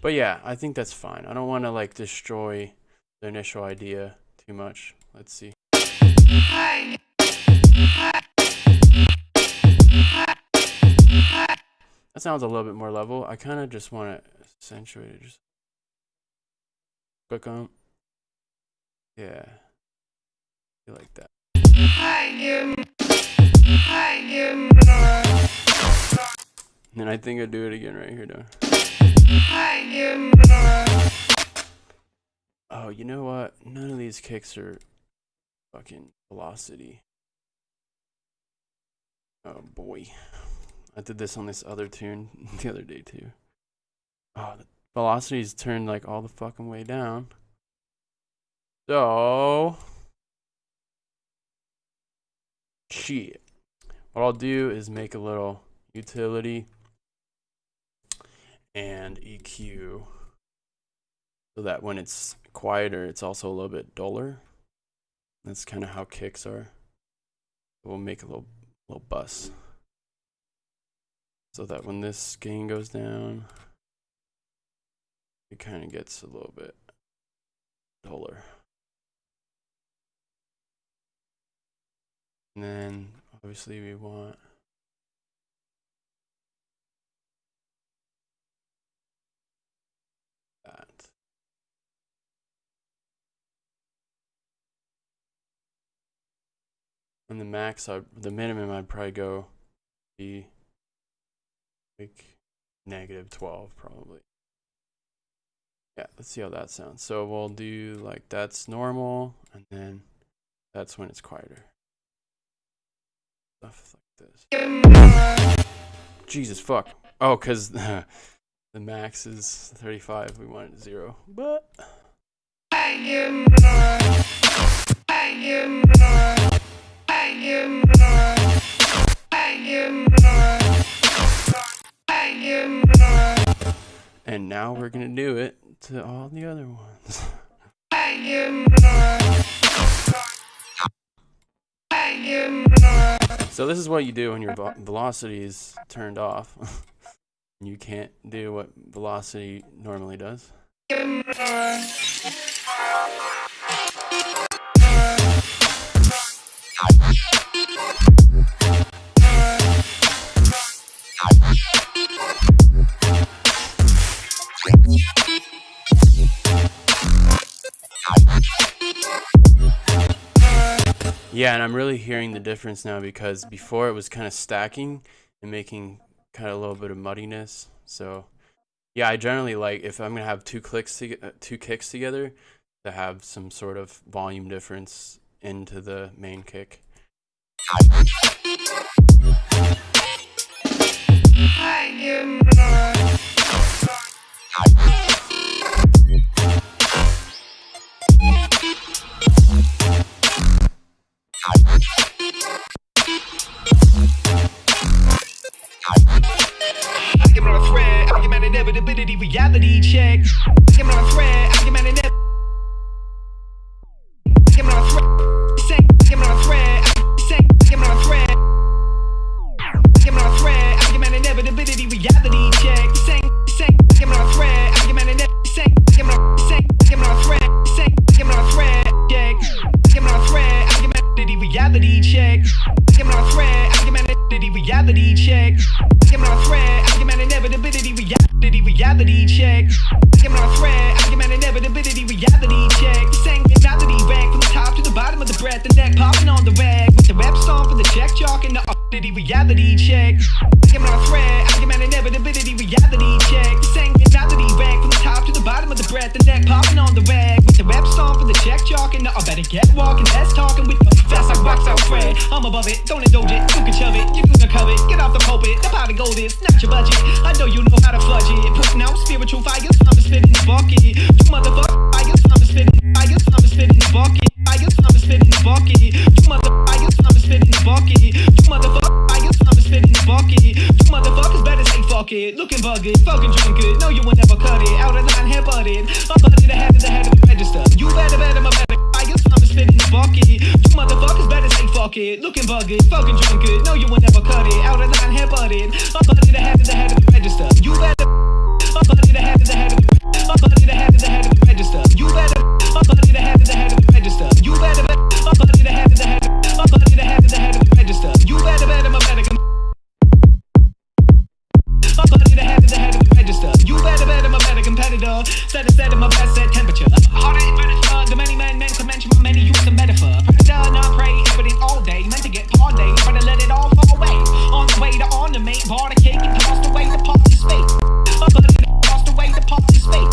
But yeah, I think that's fine. I don't want to like destroy the initial idea too much. Let's see. That sounds a little bit more level. I kind of just want to accentuate it. Just click on. Yeah. I like that. And then I think I'll do it again right here, though. Oh, you know what? None of these kicks are fucking velocity. Oh boy. I did this on this other tune the other day too. Oh, the velocity's turned like all the fucking way down. So shit. What I'll do is make a little utility and EQ so that when it's quieter, it's also a little bit duller. That's kind of how kicks are. We'll make a little bus so that when this gain goes down, it kind of gets a little bit duller. And then obviously we want that. And the max, the minimum I'd probably go be like -12 probably. Yeah, let's see how that sounds. So we'll do like that's normal, and then that's when it's quieter. Stuff like this. Jesus fuck. Oh, because the max is 35. We want it 0. But and now we're gonna do it to all the other ones. So this is what you do when your velocity is turned off. You can't do what velocity normally does. Yeah, and I'm really hearing the difference now because before it was kind of stacking and making kind of a little bit of muddiness. So yeah, I generally like if I'm gonna have two kicks together to have some sort of volume difference into the main kick. Argument on a thread, argument inevitability, reality check. Argument on a thread, argument inevitability. Argument on a thread, same. Argument on a thread, same. Argument on a thread. Argument on a thread, argument inevitability, reality check. Same. Argument on a thread, argument inevitability, same. Argument on a thread, same. Argument on a thread, check. Argument on a thread, argument reality check. Argument on a thread, argument reality check. Argument on a thread, argument inevitability, reality check. Argument on a thread, argument inevitability, reality check. Saying reality rag from the top to the bottom of the breath, the neck popping on the rag with the rap song for the check chalk and the reality check. Argument on a thread, argument inevitability, reality check. Saying reality rag from the top to the bottom of the breath, the neck popping on the rag with the rap song for the check chalk and the better get walking, less talking with the fast like wax out Fred. I'm above it, don't indulge it, you can shove it, you can cover it, get off the pulpit, the pot of gold is not your budget. I know you know how to fudge it, putting out spiritual fires, I'm to spit in the bucket. You motherfucker, fires, I'm to spit in the fires, I'm to spit in the bucket. Fires, I'm to spit in the bucket. You motherfuckers, I'm to spit in the bucket. You motherfucker, fires, I'm to spit in the bucket. You motherfuckers better say fuck it, looking bugged, fucking drunk good. No, you will never cut it, out of line, head butted. I'm butted ahead of the register. You better, my better. Fires, I'm to spit in the bucket. You motherfuckers better say fuck it, looking bugged, fucking drunk good. No, you will never cut it, out of line, head butted. I'm butted ahead of the register. You better. I'm butted ahead of the I'm butted ahead of the register. You better. I'm butted ahead of the register. You better. I'm butted ahead of the I'm butted ahead of the register. You better, my better come. I'm butted ahead of the register. You better, my better competitor. Set my best set temperature. Harder and better. The many men can mention my many use a metaphor. Predator, not prey, everything all day. Meant to get party, try to let it all fall away. On the way to ornament, bar the cake and toss away the participate. I'm butted tossed away the participate.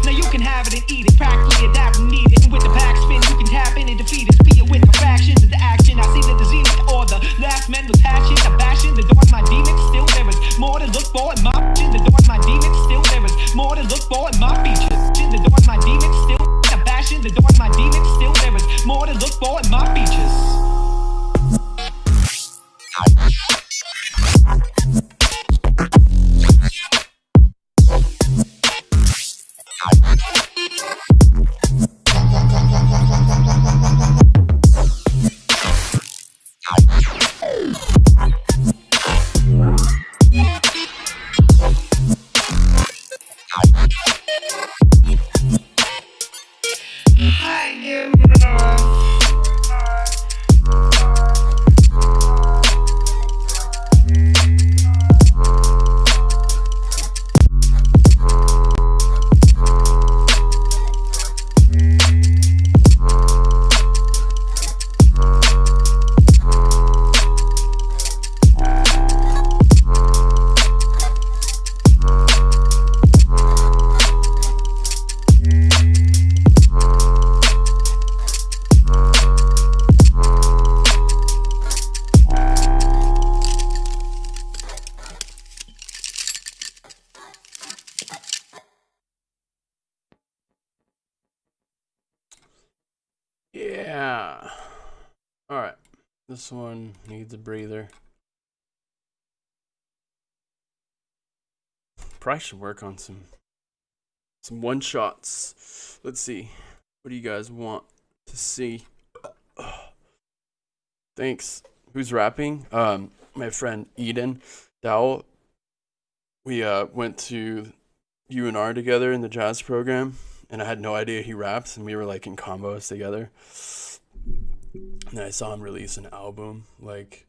Now you can have it and eat it, practically adapt and need it. And with the backspin, you can tap in and defeat it. Be it with the fractions of the action. I see that the zenith or the last men with passion. The bashing, the doors, my demons, still there is more to look for in my vision. The doors, my demons, still there is more to look for in my features. The doors, my demons, still the bashing. The doors, my demons, still there is more to look for in my features. Yeah. All right. This one needs a breather. Probably should work on some one shots. Let's see. What do you guys want to see? Thanks. Who's rapping? My friend Eden Dowell. We went to UNR together in the jazz program, and I had no idea he raps, and we were like in combos together. And then I saw him release an album like,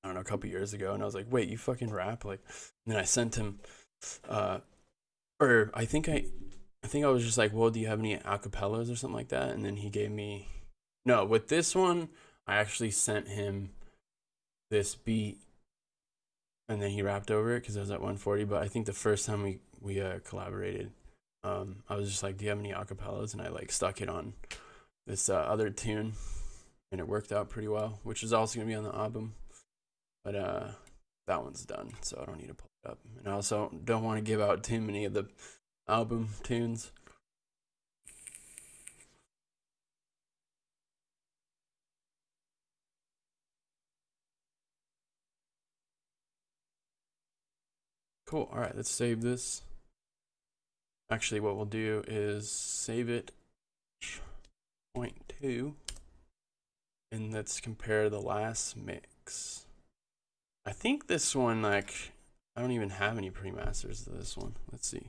I don't know, a couple years ago, and I was like, wait, you fucking rap? Like, and then I sent him or I think I was just like, well, do you have any acapellas or something like that? And then he gave me No, with this one, I actually sent him this beat, and then he rapped over it because I was at 140. But I think the first time we collaborated, I was just like, "Do you have any acapellas?" And I like stuck it on this other tune, and it worked out pretty well, which is also gonna be on the album. But that one's done, so I don't need to pull it up. And I also don't want to give out too many of the album tunes. Cool. All right, let's save this. Actually, what we'll do is save it 0.2, and let's compare the last mix. I think this one, like, I don't even have any pre-masters to this one. Let's see.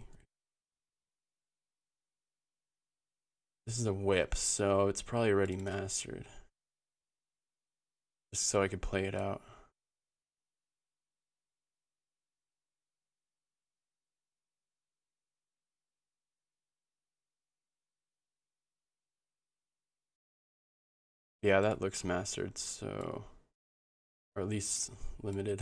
This is a whip, so it's probably already mastered. Just so I could play it out. Yeah, that looks mastered, so, or at least limited.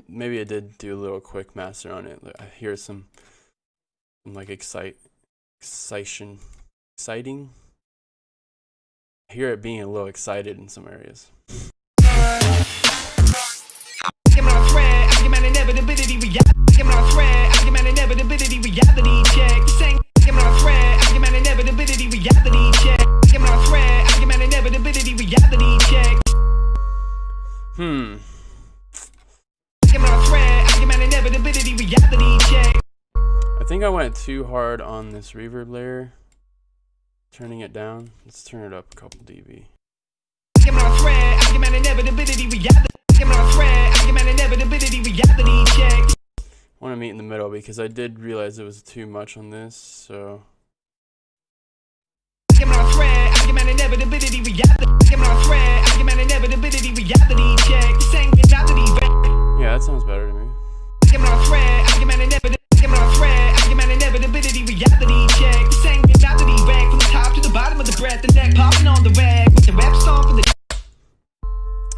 Maybe I did do a little quick master on it. I hear some like exciting. I hear it being a little excited in some areas. I think I went too hard on this reverb layer, turning it down. Let's turn it up a couple dB. I want to meet in the middle because I did realize it was too much on this, so. Yeah, that sounds better to me. I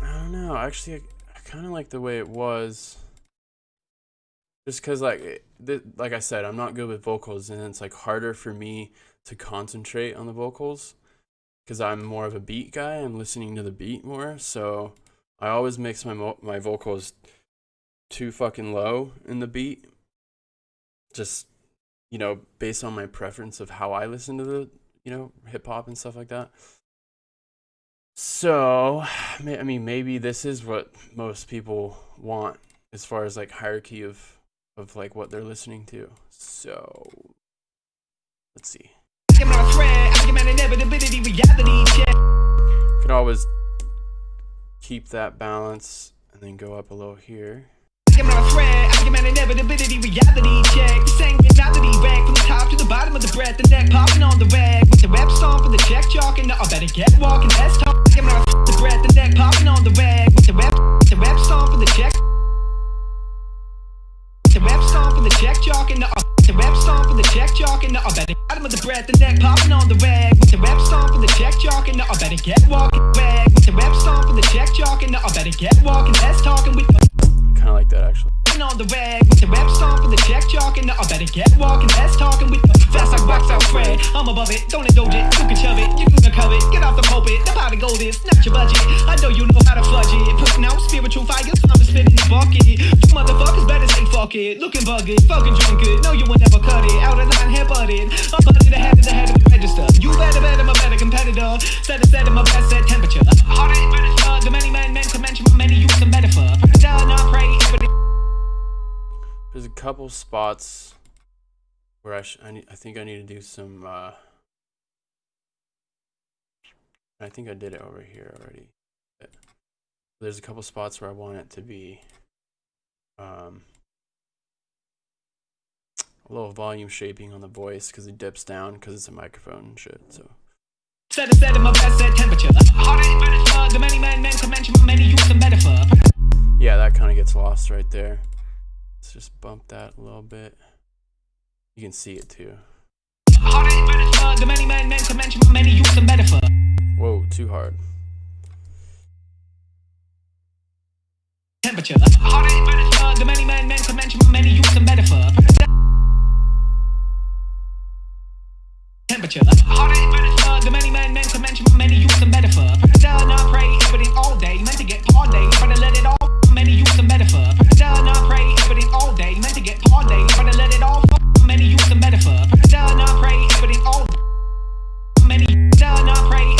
don't know, actually I kind of like the way it was, just because like I said, I'm not good with vocals, and it's like harder for me to concentrate on the vocals because I'm more of a beat guy. I'm listening to the beat more, so I always mix my vocals too fucking low in the beat, just, you know, based on my preference of how I listen to the, you know, hip hop and stuff like that. So, I mean, maybe this is what most people want as far as like hierarchy of like what they're listening to. So, let's see. Could always keep that balance and then go up a little here. Kind of like that actually. On the rag with the rap song for the check chalking. I better get walking. That's talking with the fast like wax out Fred. I'm above it, don't indulge it. You can shove it, you can cover it. Get off the pulpit, the pot of gold is not your budget. I know you know how to fudge it. Putting out spiritual fires, I'm spinning the bucket. You motherfuckers better say fuck it. Looking bugged, fucking drunk it. No, you will never cut it. Out of line, hair butted. I'm butted ahead of the head of the register. You better bet I'm a better competitor. Set my best set temperature. Harder and better slug. The many men meant to mention my many use a metaphor. Predator, not prey. There's a couple spots where I think I need to do some. I think I did it over here already. There's a couple spots where I want it to be a little volume shaping on the voice because it dips down because it's a microphone and shit. So. Set in my best set temperature. The many men can mention many use a metaphor. Yeah, that kind of gets lost right there. Let's just bump that a little bit. You can see it too. The many men can mention many use a metaphor. Whoa, too hard. Temperature. The many men can mention many use a metaphor. Temperature. The many men can mention many use a metaphor. Not pray everything all day, meant to get parday, but I let it all. Many use a metaphor. Not pray everything all day, meant to get parday, but I let it all. Many use a metaphor. Not pray everything all. Many not pray.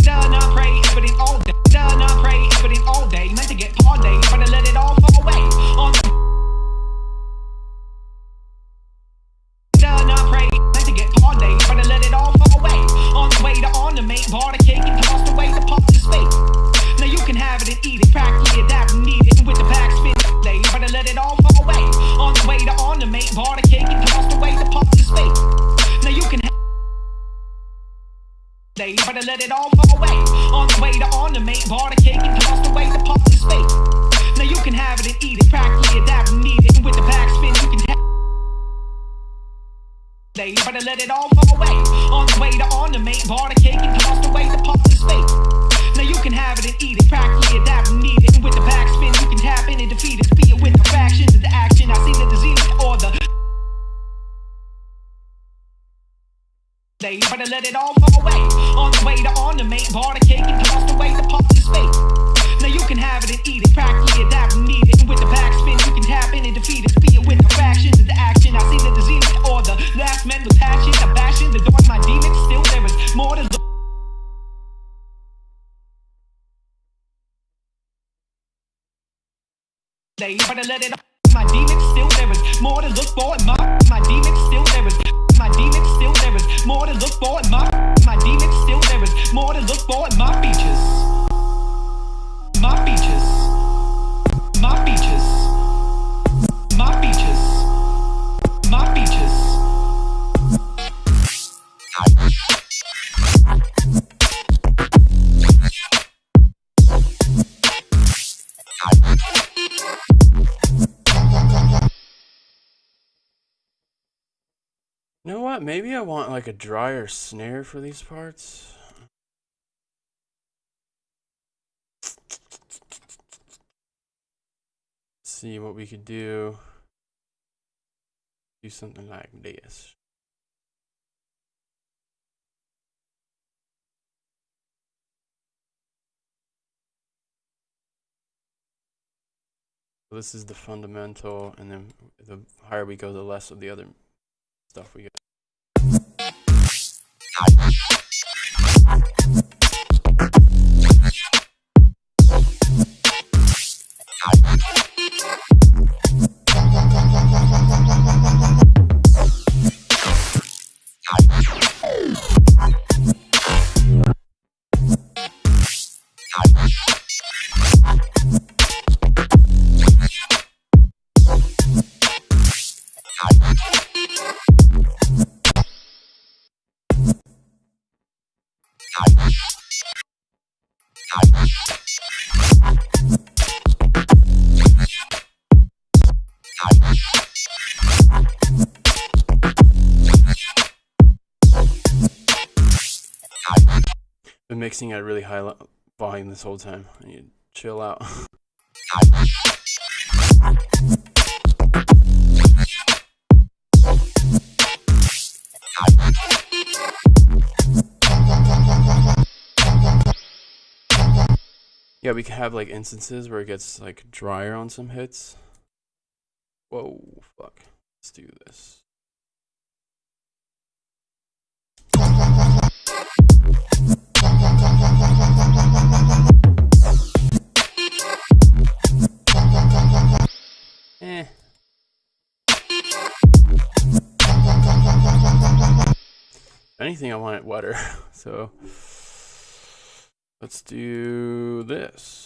Not pray everything all day. Not pray everything all day, meant to get parday, but I let it all fall away. On not pray, meant to get parday, but I let it all fall away. On the way to ornament, bar the cake and toss away the pot to space. Now you can have it and eat it, practically adapt and need it with the backspin day, but I let it all fall away. On the way to ornament, bar the cake and toss away the pot to space. Now you can have but I let it all fall away. On the way to ornament, bar the cake and toss away the pot to space. Now you can have it and eat it, practically adapt and need it with the backspin. You can have but I let it all fall away. On the way to ornament, bar the cake and toss away the pot to space. Now you can have it and eat it, practically adapt and need it with the backspin. You can tap in and defeat it, speed it with the fractions of the action. I see the zenith or the but I let it all fall away. On the way to ornament, bar the cake and toss away the pot to space. Now you can have it and eat it, practically adapt and need it with the backspin. You can tap in and defeat it, speed it with the fractions of the action. I see the zenith or the last men with passion, the passion, the door my demons. Still there is more to look. But I let it my demons. Still there is more to look for. My demons. Still there is my demons. Still there is more to look for. My demons. Still there is more to look for. My features. My features. My features. My features. My features. You know what? Maybe I want like a drier snare for these parts. See what we could do. Do something like this. So this is the fundamental, and then the higher we go, the less of the other stuff we get. Been mixing at really high volume this whole time. I need to chill out. Yeah, we can have like instances where it gets like drier on some hits. Whoa, fuck. Let's do this. Eh. anything, I want it wetter. So let's do this.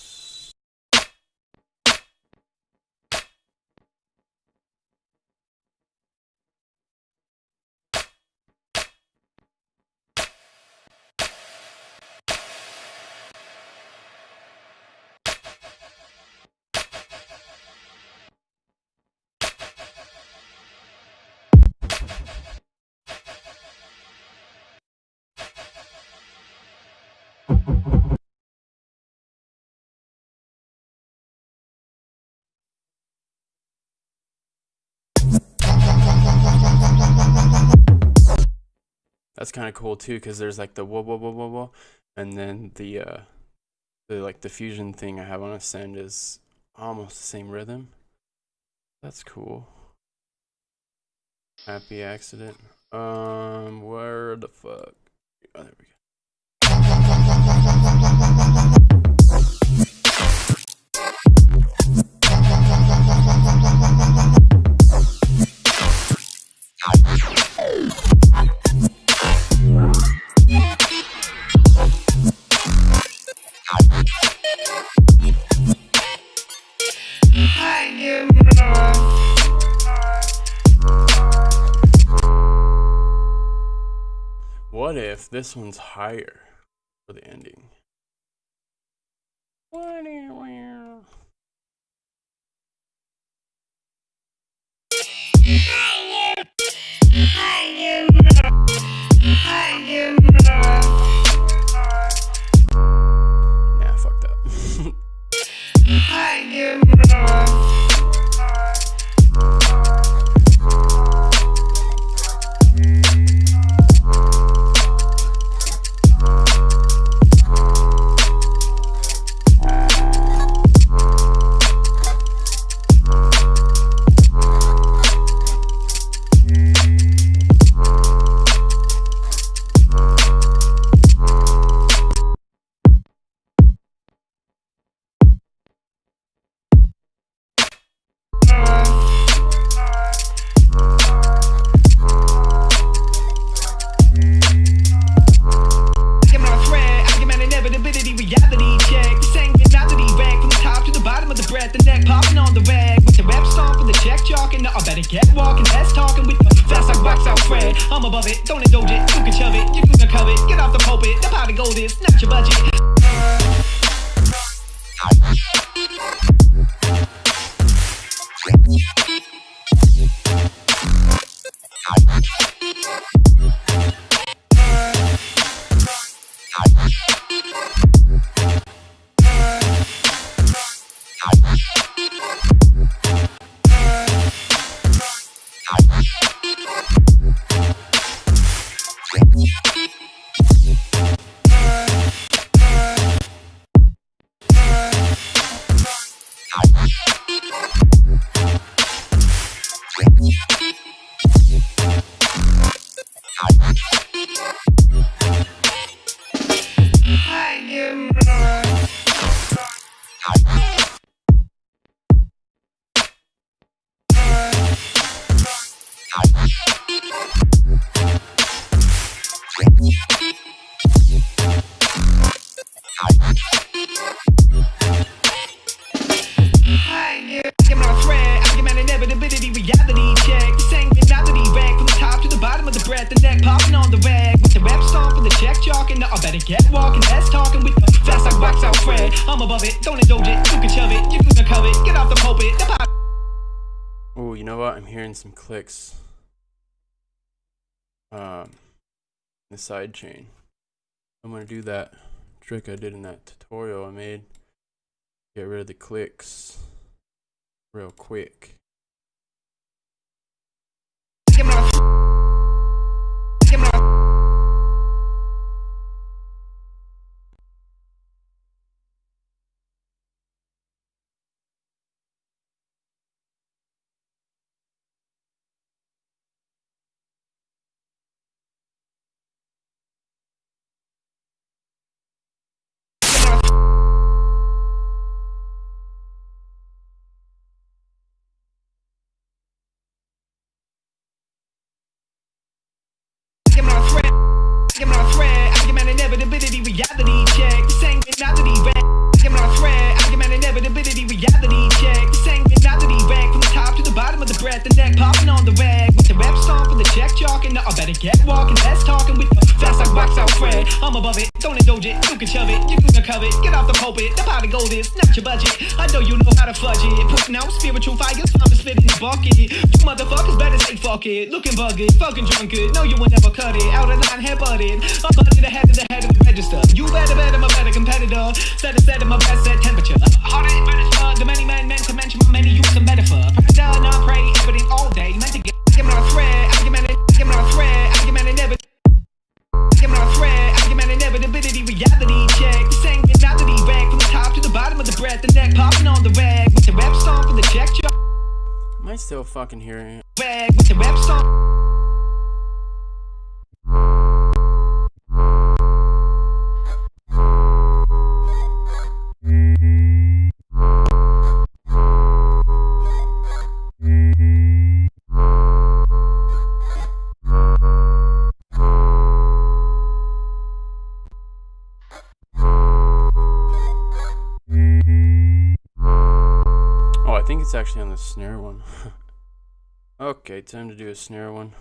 That's kind of cool too, because there's like the whoa whoa whoa whoa whoa, and then the like the fusion thing I have on Ascend is almost the same rhythm. That's cool. Happy accident. Where the fuck? Oh, there we go. What if this one's higher for the ending? Nah, fuck that. I'm above it, don't indulge it, you can shove it, you can cover it, get off the pulpit, the pot of gold is not your budget. Oh, you know what? I'm hearing some clicks. The side chain. I'm gonna do that trick I did in that tutorial I made. Get rid of the clicks real quick. Give me a friend. reality check. This ain't reality rap. I'm not a threat. Argument inevitability, reality check. This ain't reality rap. From the top to the bottom of the breath, the neck popping on the rag. With the rep stomp for the check chalking. I better get walking, less talking with the fast like wax out Fred. I'm above it, don't indulge it, you can shove it, you can cover it. Get off the pulpit, the pot of gold is not your budget. I know you know how to fudge it. Putting out spiritual fires, time to spit in the bucket. You motherfuckers better say fuck it. Looking bugged, fucking drunk good. No, you will never cut it. Out of line, head butted. I'm butted ahead of the head of the register. You better bet I'm a better competitor. Set of my best set temperature. Harder British blood, the many men meant to mention my many use of metaphor. Predator, not pray, everything all day. Meant to get. I'm not a threat. I'm not a threat. I'm never. I'm not a threat. I'm inevitability, reality check. This ain't reality rag. From the top to the bottom of the breath, the neck popping on the rag. With the rep stomp for the check job. Am I still fucking hearing it? Rag with the rep stomp. I think it's actually on the snare one. Okay, time to do a snare one.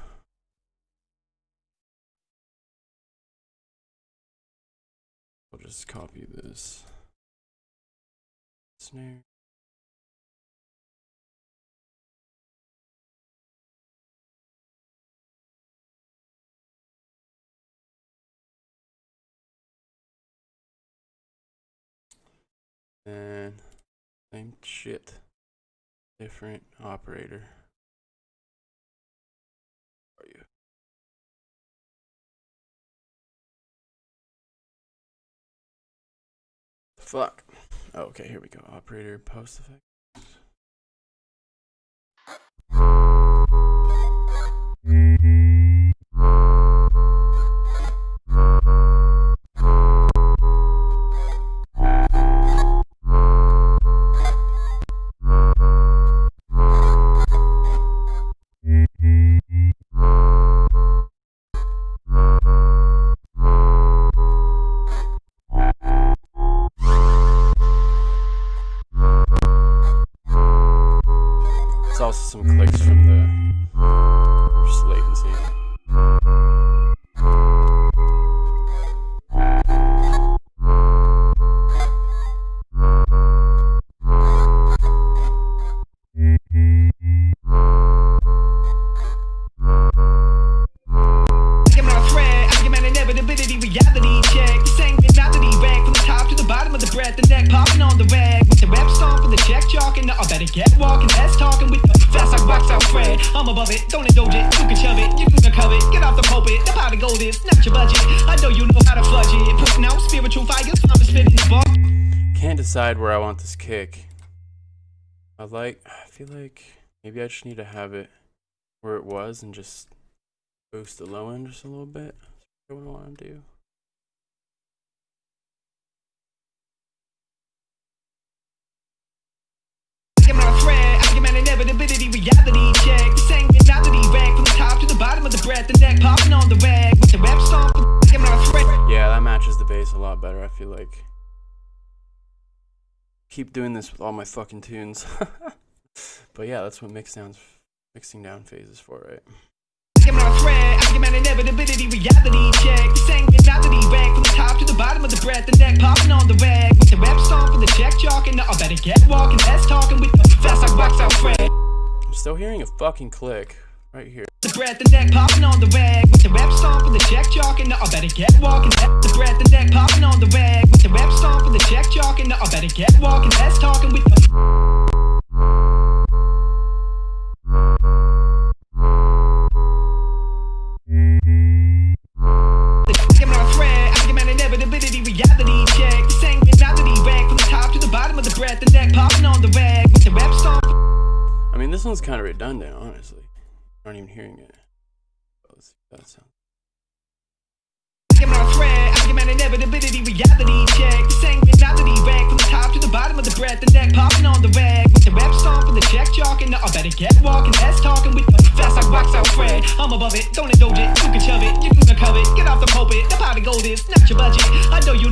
I'll just copy this snare. And same shit. Different operator. Where are you? Fuck. Oh, okay, here we go. Operator post effect. Also some clicks from the just latency. I'm not a threat. I'm inevitability, reality check. This ain't reality rag. From the top to the bottom of the breath, the neck popping on the rag. With the rep stomp for the check chalking. I better get walking, less talking with the fast like wax out Fred. I'm above it, don't indulge it, you can shove it, you can cover it. Get off the pulpit, the pot of gold is not your budget. I know you know how to fudge it. Putting out spiritual fires, time to spit in the buck. Can't decide where I want this kick. I feel like maybe I just need to have it where it was and just boost the low end just a little bit. That's what I want to do. I'm not a threat. I'm inevitability, reality check. This ain't reality rag. From the top to the bottom of the breath, the neck popping on the rag. With the rep stomp. I'm not a threat. Yeah, that matches the bass a lot better, I feel like. Keep doing this with all my fucking tunes. But yeah, that's what mixing down phase is for, right? I'm not a threat. I'm inevitability, reality check. This ain't reality rag. From the top to the bottom of the breath, the neck popping on the rag. With the rep stomp for the check chalking. I better get walking, less talking with the fast like wax out Fred. I'm still hearing a fucking click right here. The breath, the neck popping on the rag. With the rep stomp for the check chalking. I better get walking. The breath, the neck popping on the rag. With the rep stomp for the check chalking. I better get walking, less talking with the I'm not a threat. I'm inevitability, reality check. This ain't reality rag. From the top to the bottom of the breath, the neck popping on the rag. With the rep stomp. I mean, this one's kind of redundant, honestly. I'm not even hearing it. Let's see if that sounds. I'm not a threat. I'm inevitability, reality check. This ain't reality rag. From the top to the bottom of the breath, the neck popping on the rag. With the rep stomp for the check chalking. I better get walking, less talking with the fast like wax out Fred. I'm above it, don't indulge it, you can shove it, you can cover it. Get off the pulpit, the pot of gold is not your budget. I know you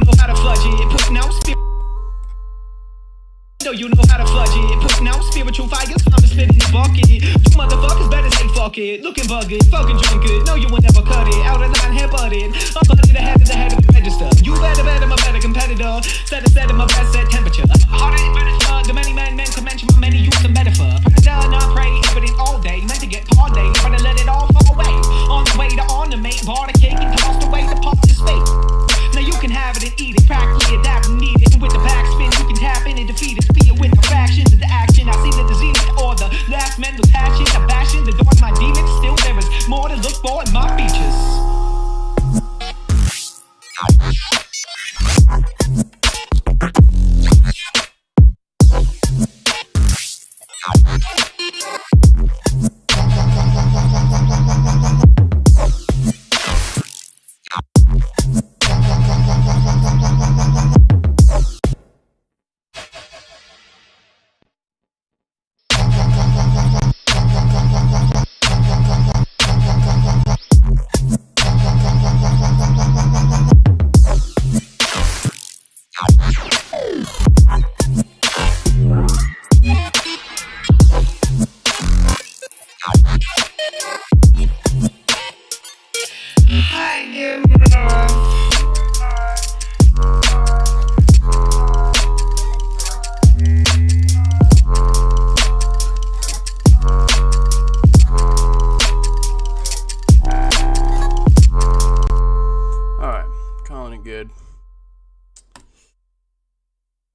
True fires, I'm spit in the bucket. You motherfuckers better say fuck it. Looking bugged, fucking drunk it. No, you will never cut it. Out of line, head butted. I'm butted ahead of the head of the register. You better bet I'm a better competitor. Set my best set temperature. Harder than British blood. The many men meant to mention my many use a metaphor. Predator, not prey, evident all day. Meant to get parlay, trying to let it all fall away. On the way to ornament, bar the cake and toss away the part of space. Now you can have it and eat it, practically adapt and need it. And with the backspin, you can tap in and defeat it. Speed it with the fractions of the action. I see the zenith or the last mental passion. I'm bashing the doors, my demons. Still there is more to look for in my features.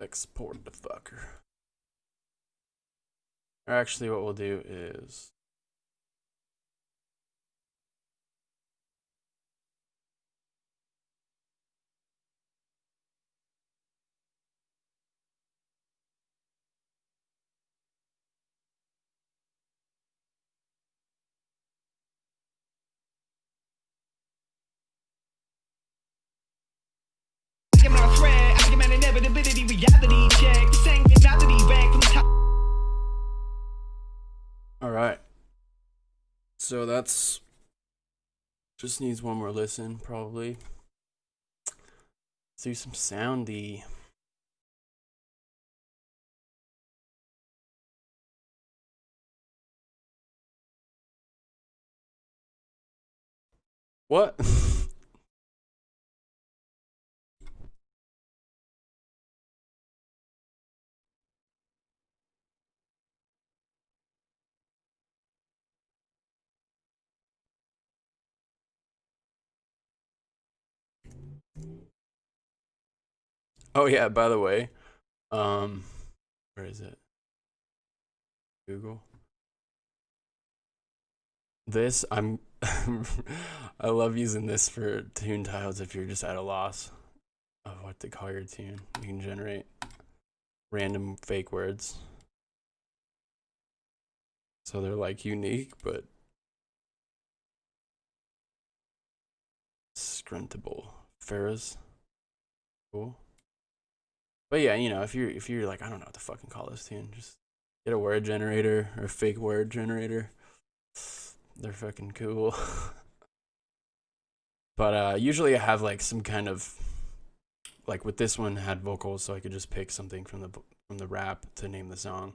Export the fucker. Or actually, what we'll do is inevitability, reality check. The same mentality rank from the top. Alright. So that's just needs one more listen, probably. Let's do some soundy. What? Oh yeah, by the way, where is it? Google. This, I love using this for tune tiles if you're just at a loss of what to call your tune. You can generate random fake words. So they're like unique, but scruntable. Ferris. Cool. But yeah, you know, if you're like, I don't know what to fucking call this tune, just get a word generator or a fake word generator. They're fucking cool. But usually I have like some kind of, like with this one had vocals, so I could just pick something from the rap to name the song.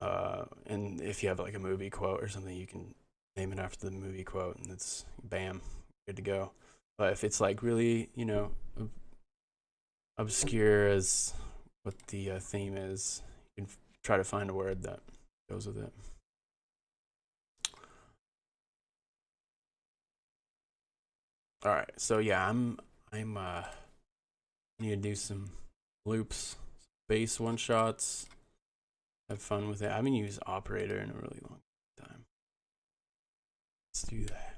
And if you have like a movie quote or something, you can name it after the movie quote, and it's bam, good to go. But if it's like really, you know, obscure as what the theme is, you can try to find a word that goes with it. All right, so yeah, I need to do some loops, bass one shots, have fun with it. I haven't used operator in a really long time. Let's do that.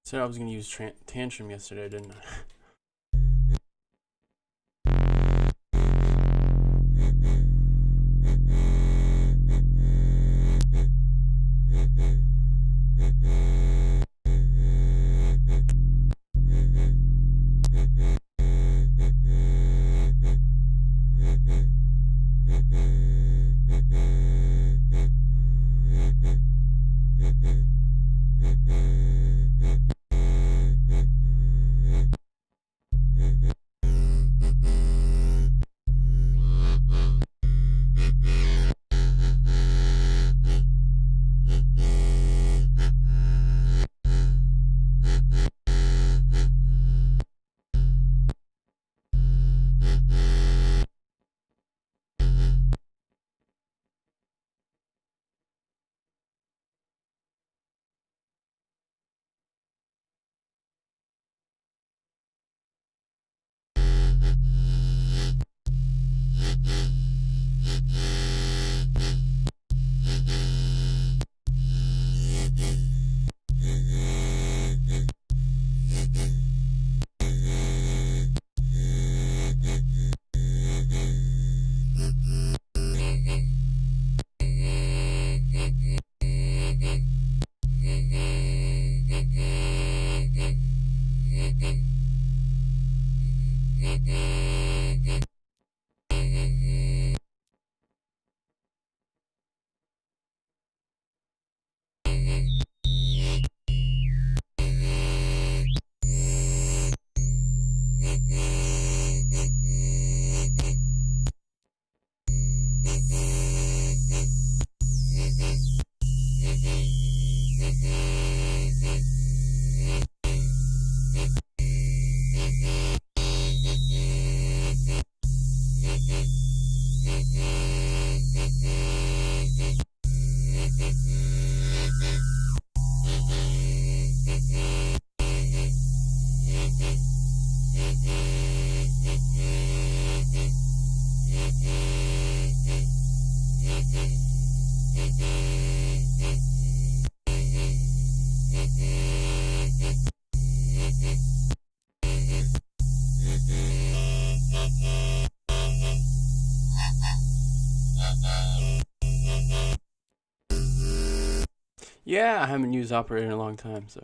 Said I was gonna use tantrum yesterday, didn't I? Yeah, I haven't used operator in a long time, so.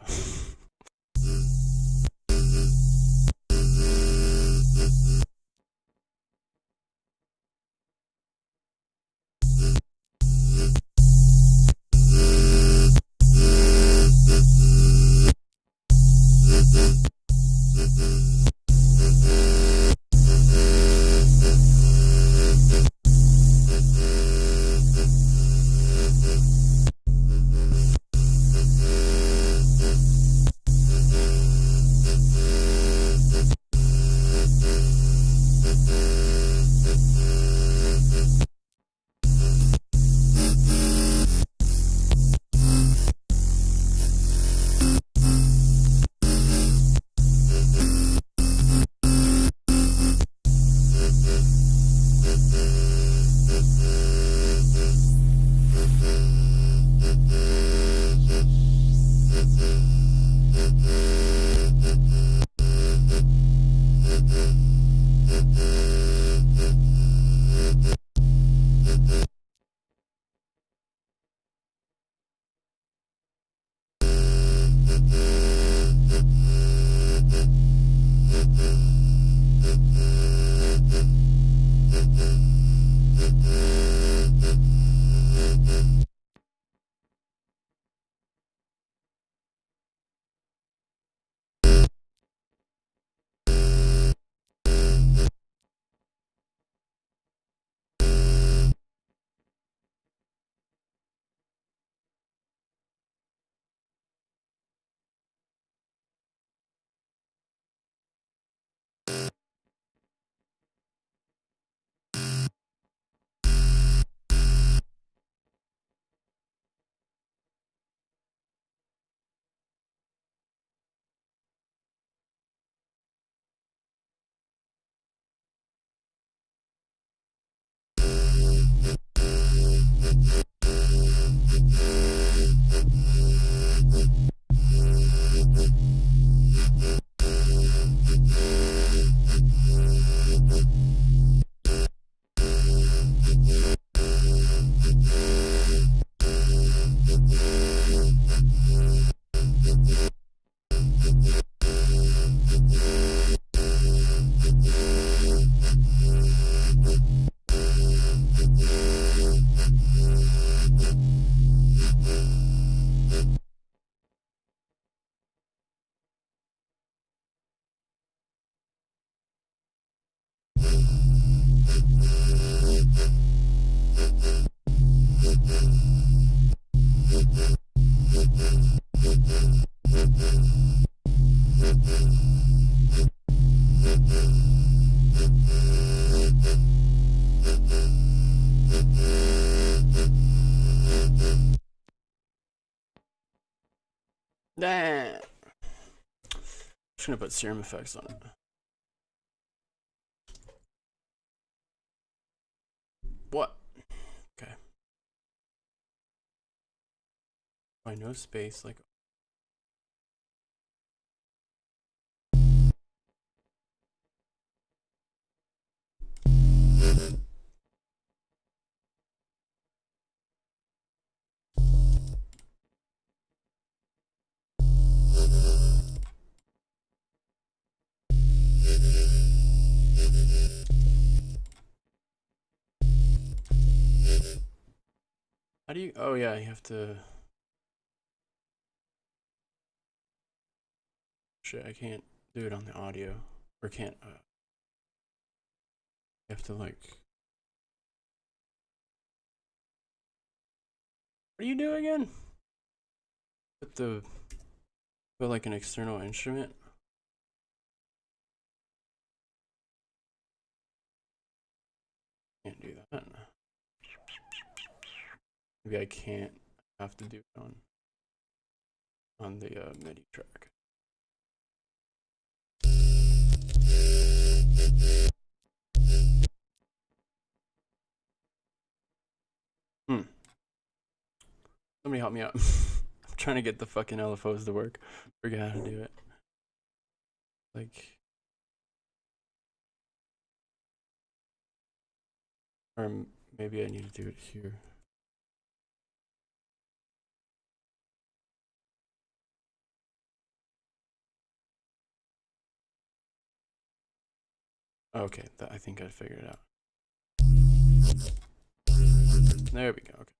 Nah. Just gonna put serum effects on it. What? Okay. Why no space? Like. How do you? Oh yeah, you have to. Shit, I can't do it on the audio, or can't. You have to like. What do you do again? Put like an external instrument. Can't do that. Maybe I can't. I have to do it on the MIDI track. Somebody help me out. I'm trying to get the fucking LFOs to work. Forget how to do it. Like. Or maybe I need to do it here. Okay, I think I figured it out. There we go. Okay.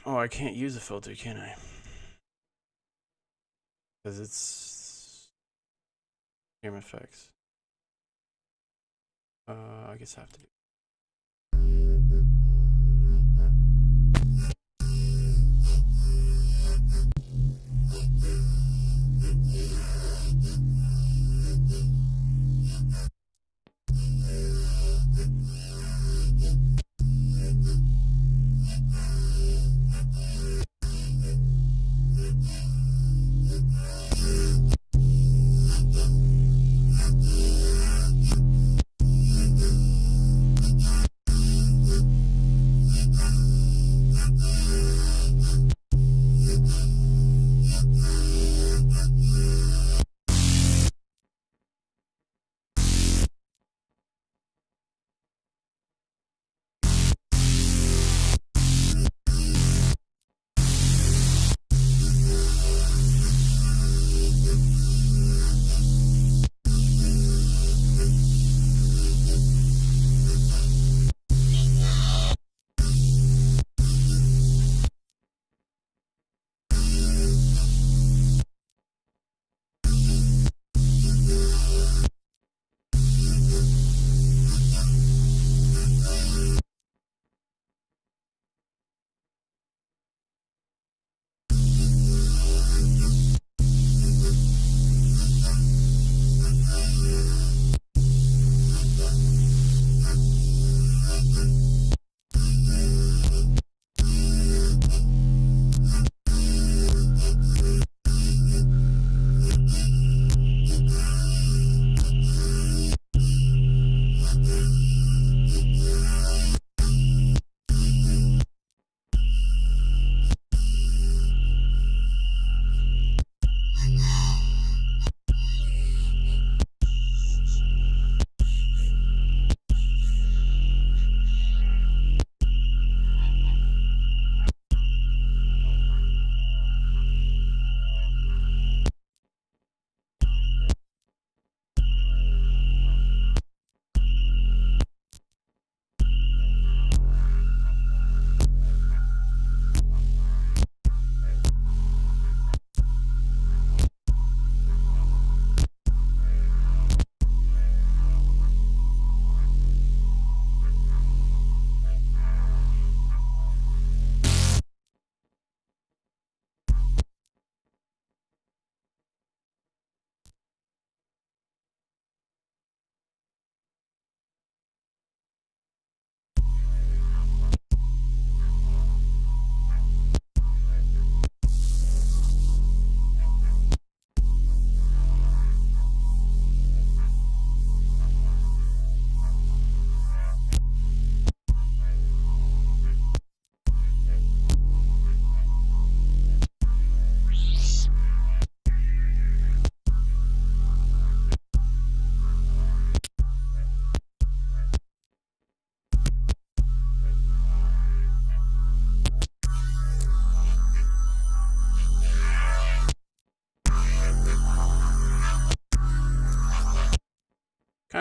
Oh, I can't use a filter, can I? Because it's serum effects. I guess I have to do.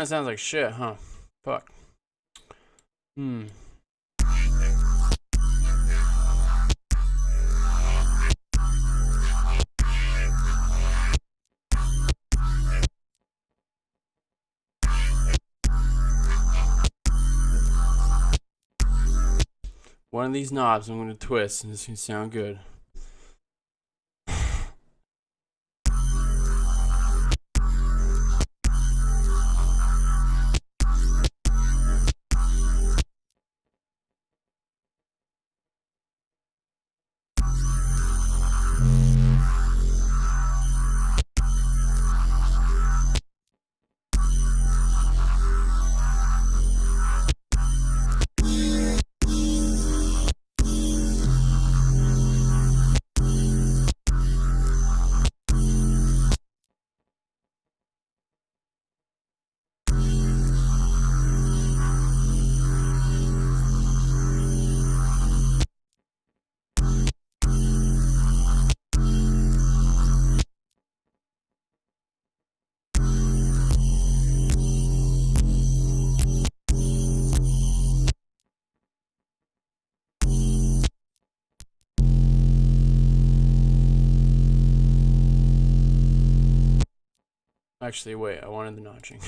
of sounds like shit, huh? Fuck. One of these knobs I'm gonna twist and it's gonna sound good. Actually, wait, I wanted the notching.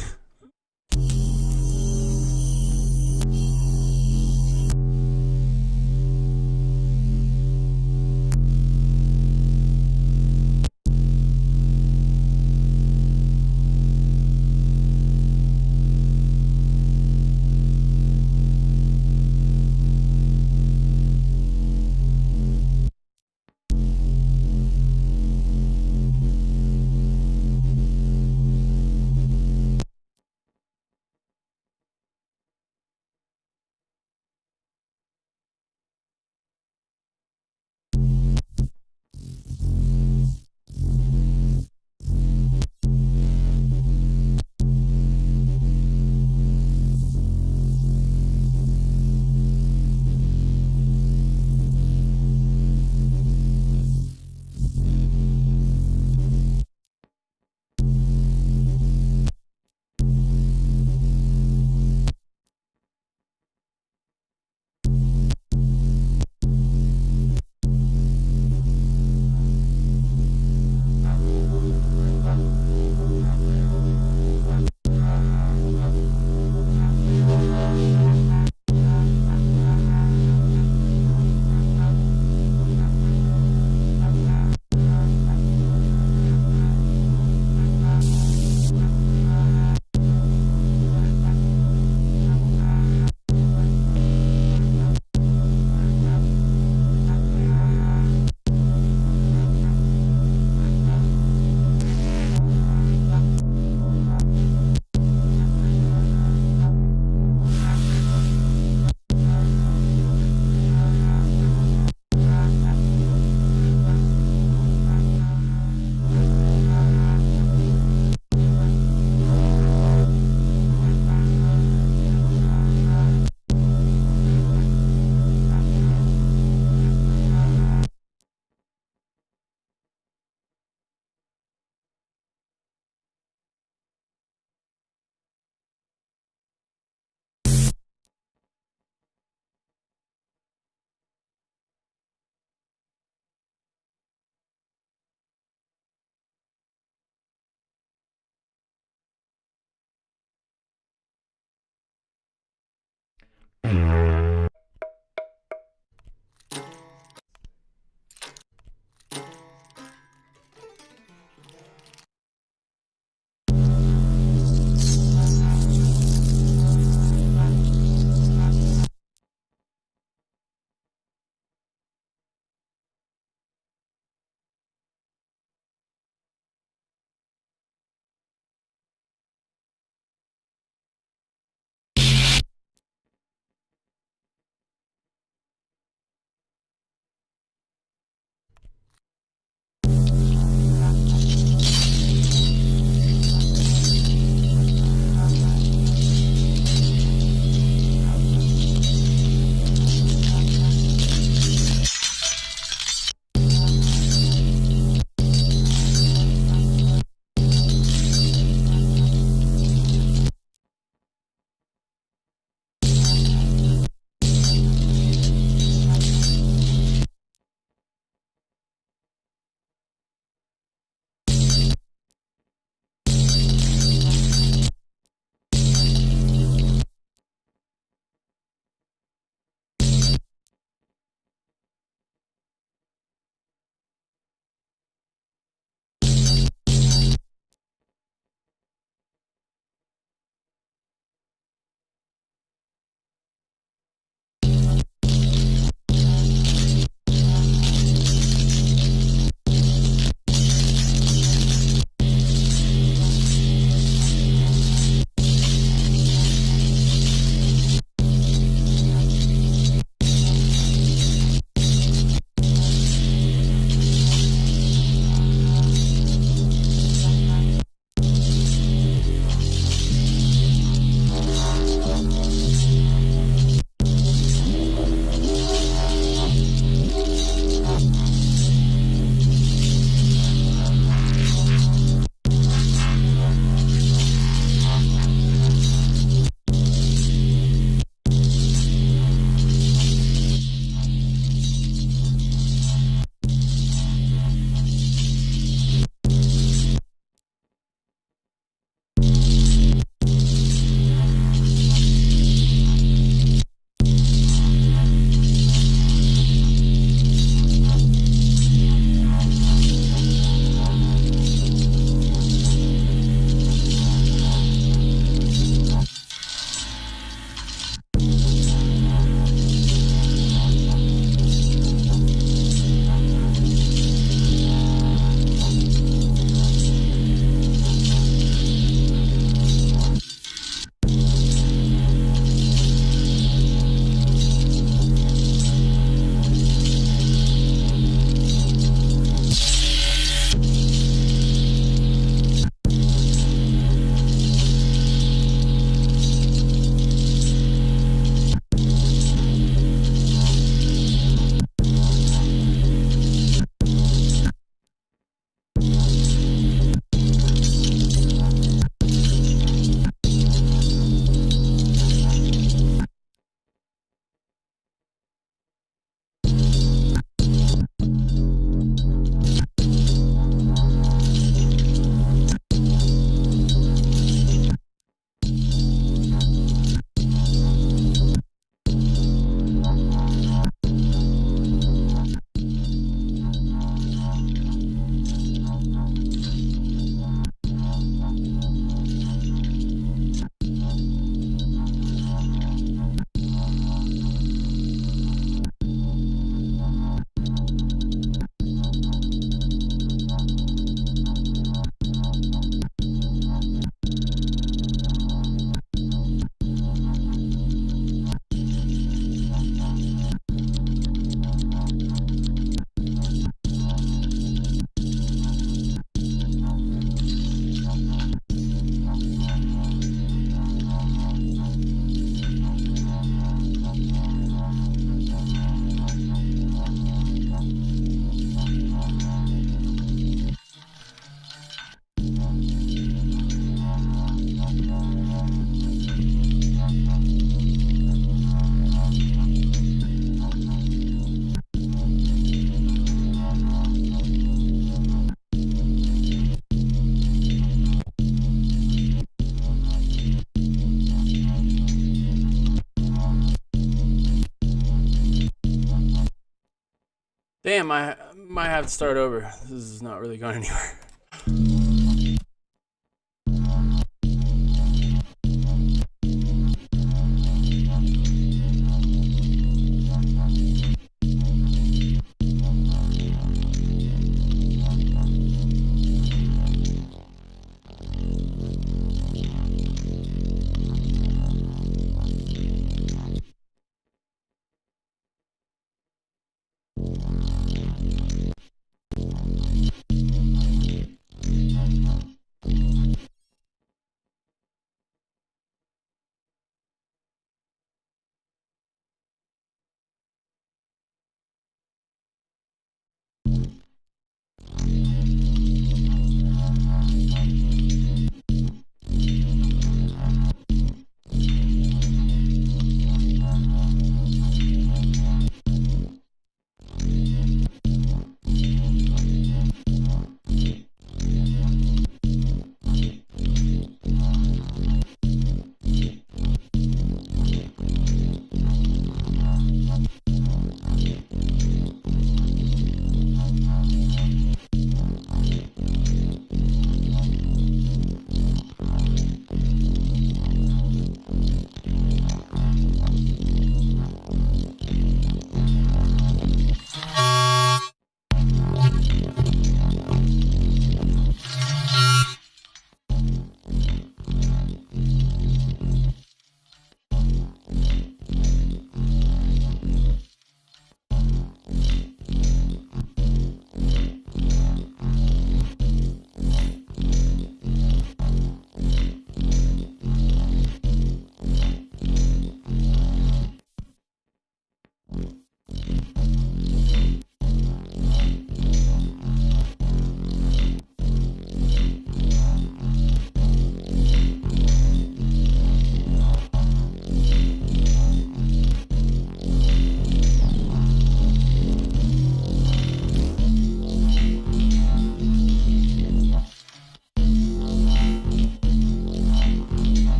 Damn, I might have to start over. This is not really going anywhere.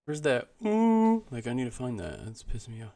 Where's that? Ooh, like I need to find that. That's pissing me off.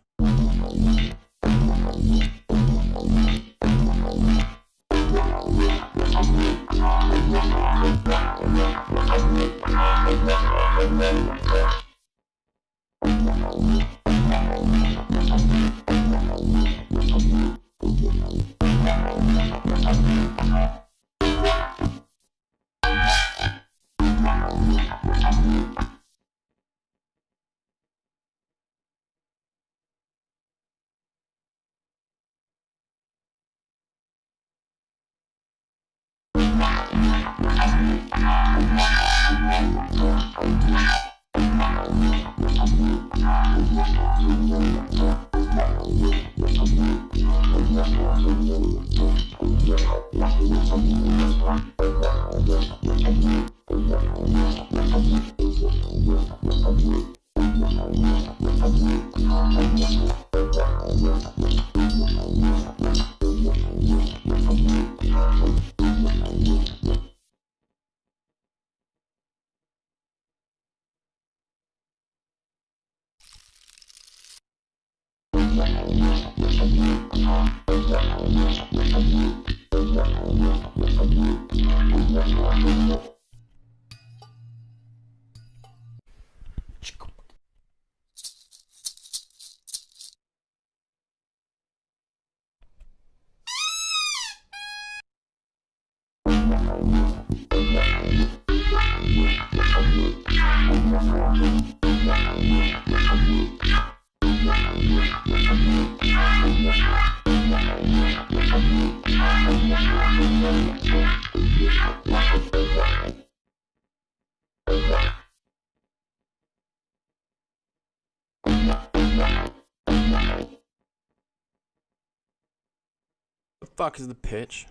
The fuck is the pitch?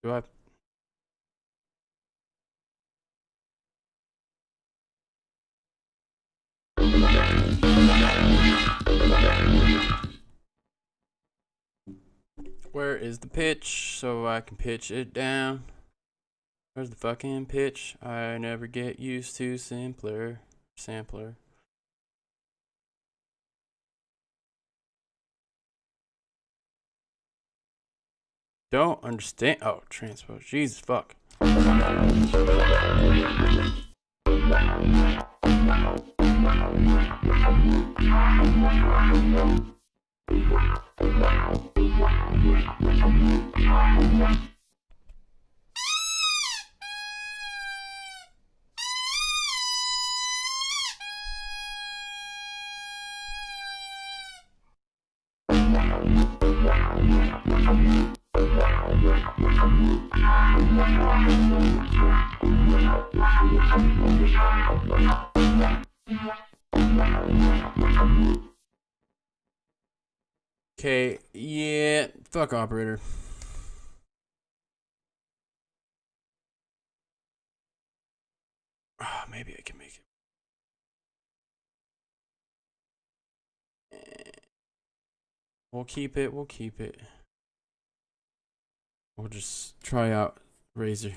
Do I? Where is the pitch so I can pitch it down? Where's the fucking pitch? I never get used to sampler. Don't understand. Oh, transpose. Jesus fuck. Okay, yeah, fuck operator. Oh, maybe I can make it. We'll keep it. We'll just try out Razor.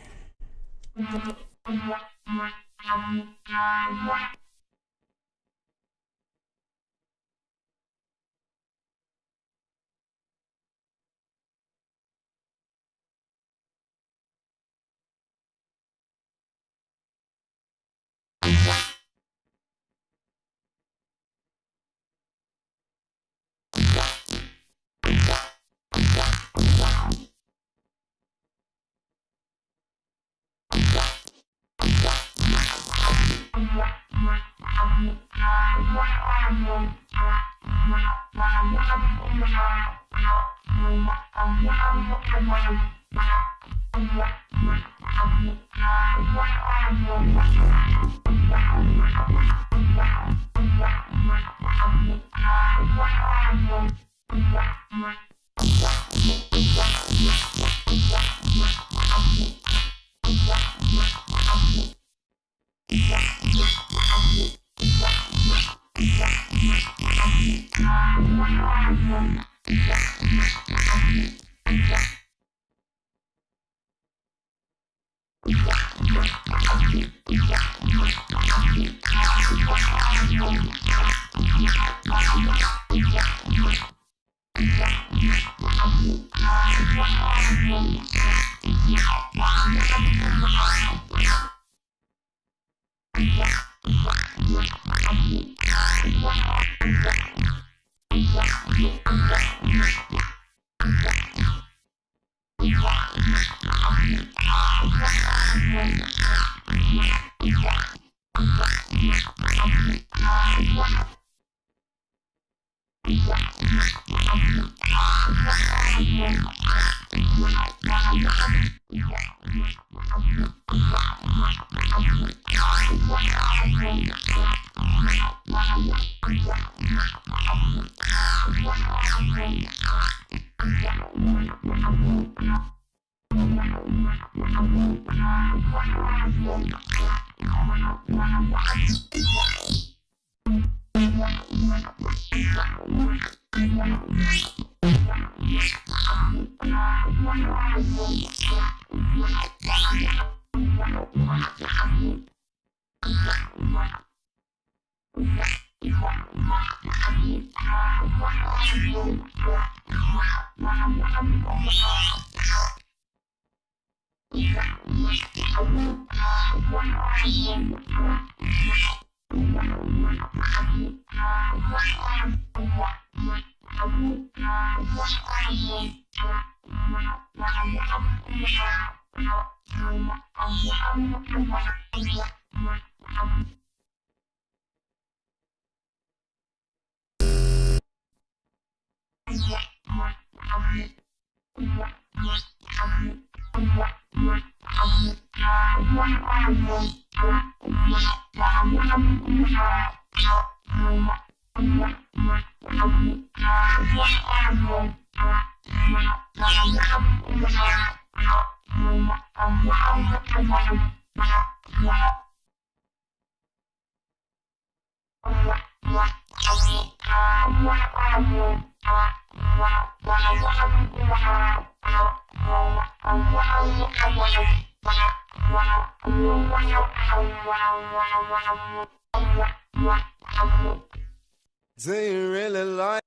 Do you really like?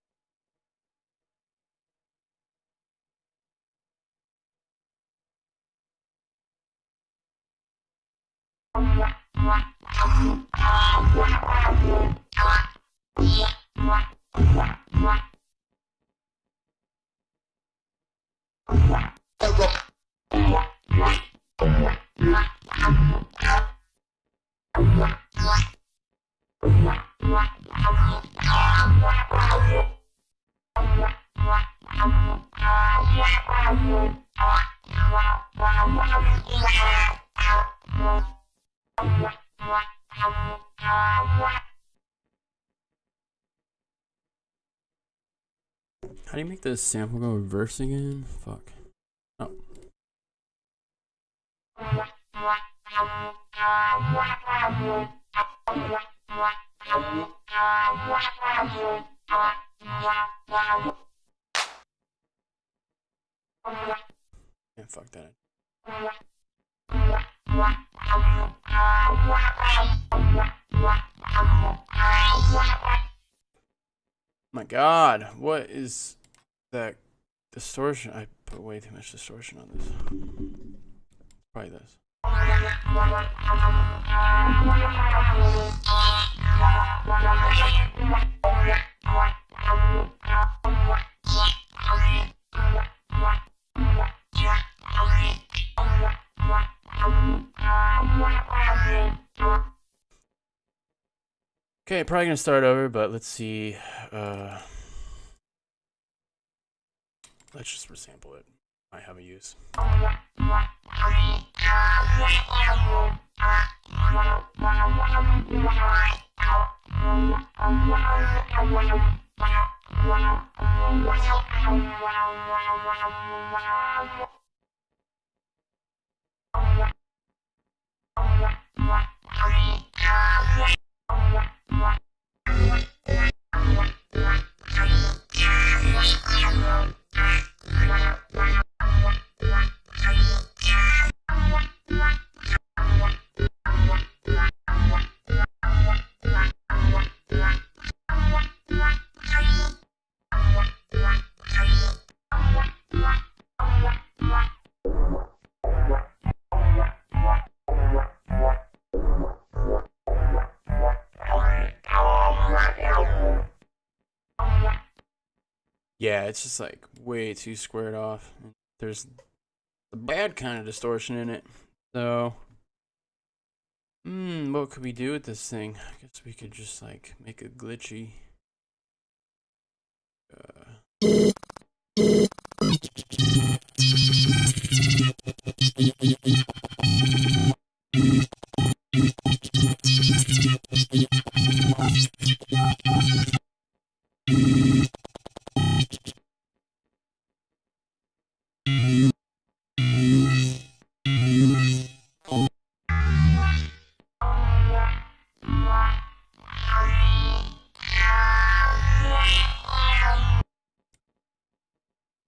How do you make this sample go reverse again? Fuck. Oh. Yeah, fuck that. My God, what is that distortion? I put way too much distortion on this. Probably this. Okay, probably gonna start over, but let's see. Let's just resample it. I have a use. Yeah, it's just like way too squared off. There's the bad kind of distortion in it. So, what could we do with this thing? I guess we could just like make it glitchy.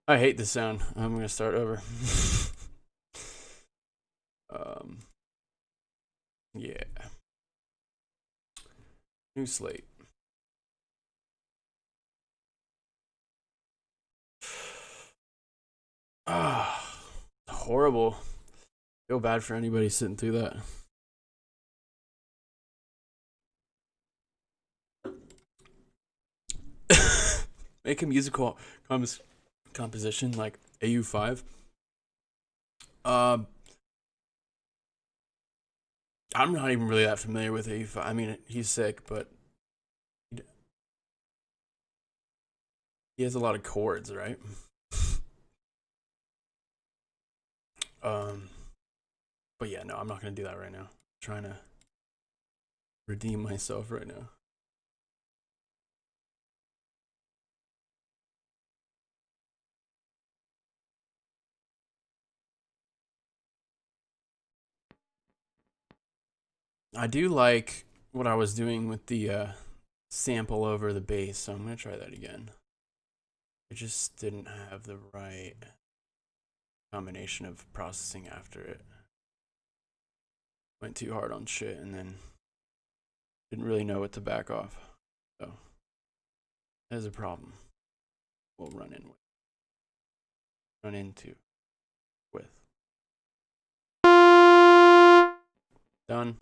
I hate this sound. I'm gonna start over. Yeah. New slate. Ah, horrible. Feel bad for anybody sitting through that. Make a musical composition like AU5. I'm not even really that familiar with AU5. I mean, he's sick, but he has a lot of chords, right? But yeah, no, I'm not gonna do that right now. I'm trying to redeem myself right now. I do like what I was doing with the sample over the bass, so I'm gonna try that again. I just didn't have the right combination of processing after it. Went too hard on shit and then didn't really know what to back off. So that is a problem we'll run into with. Done.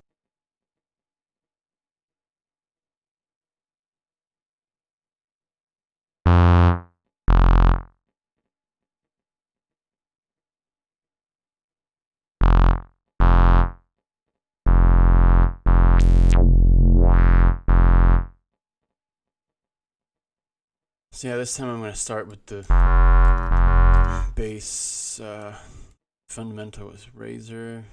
So yeah, this time I'm going to start with the bass fundamental with Razor.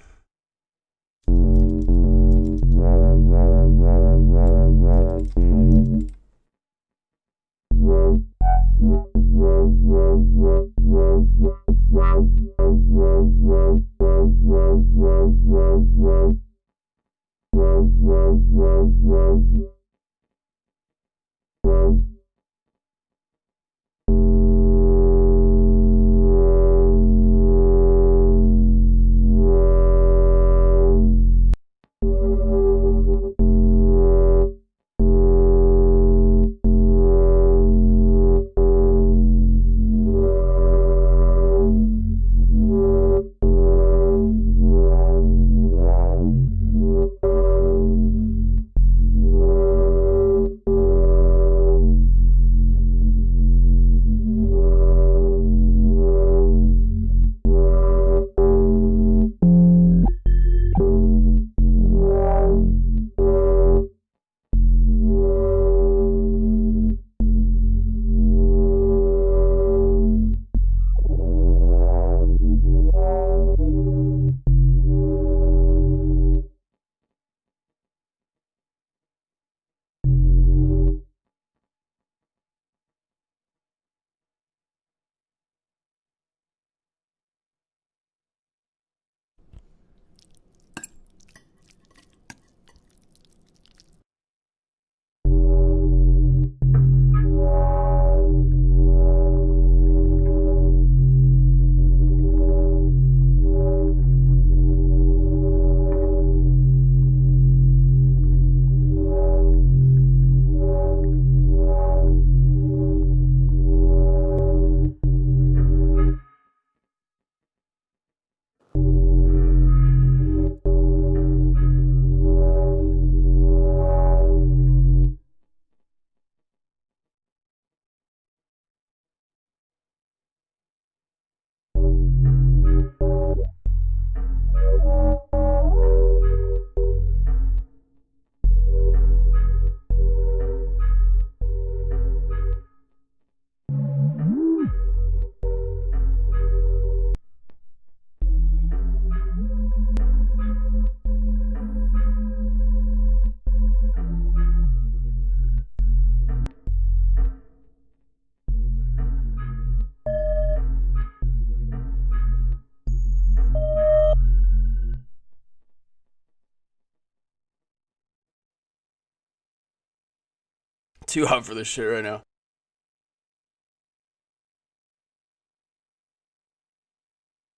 Too hot for this shit right now.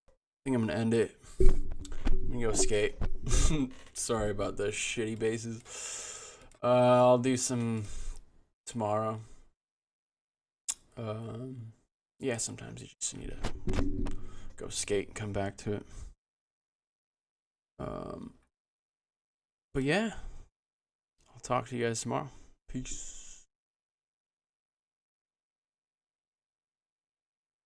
I think I'm gonna end it. I'm gonna go skate. Sorry about the shitty bases. I'll do some tomorrow. Yeah, sometimes you just need to go skate and come back to it. But yeah, I'll talk to you guys tomorrow. Peace.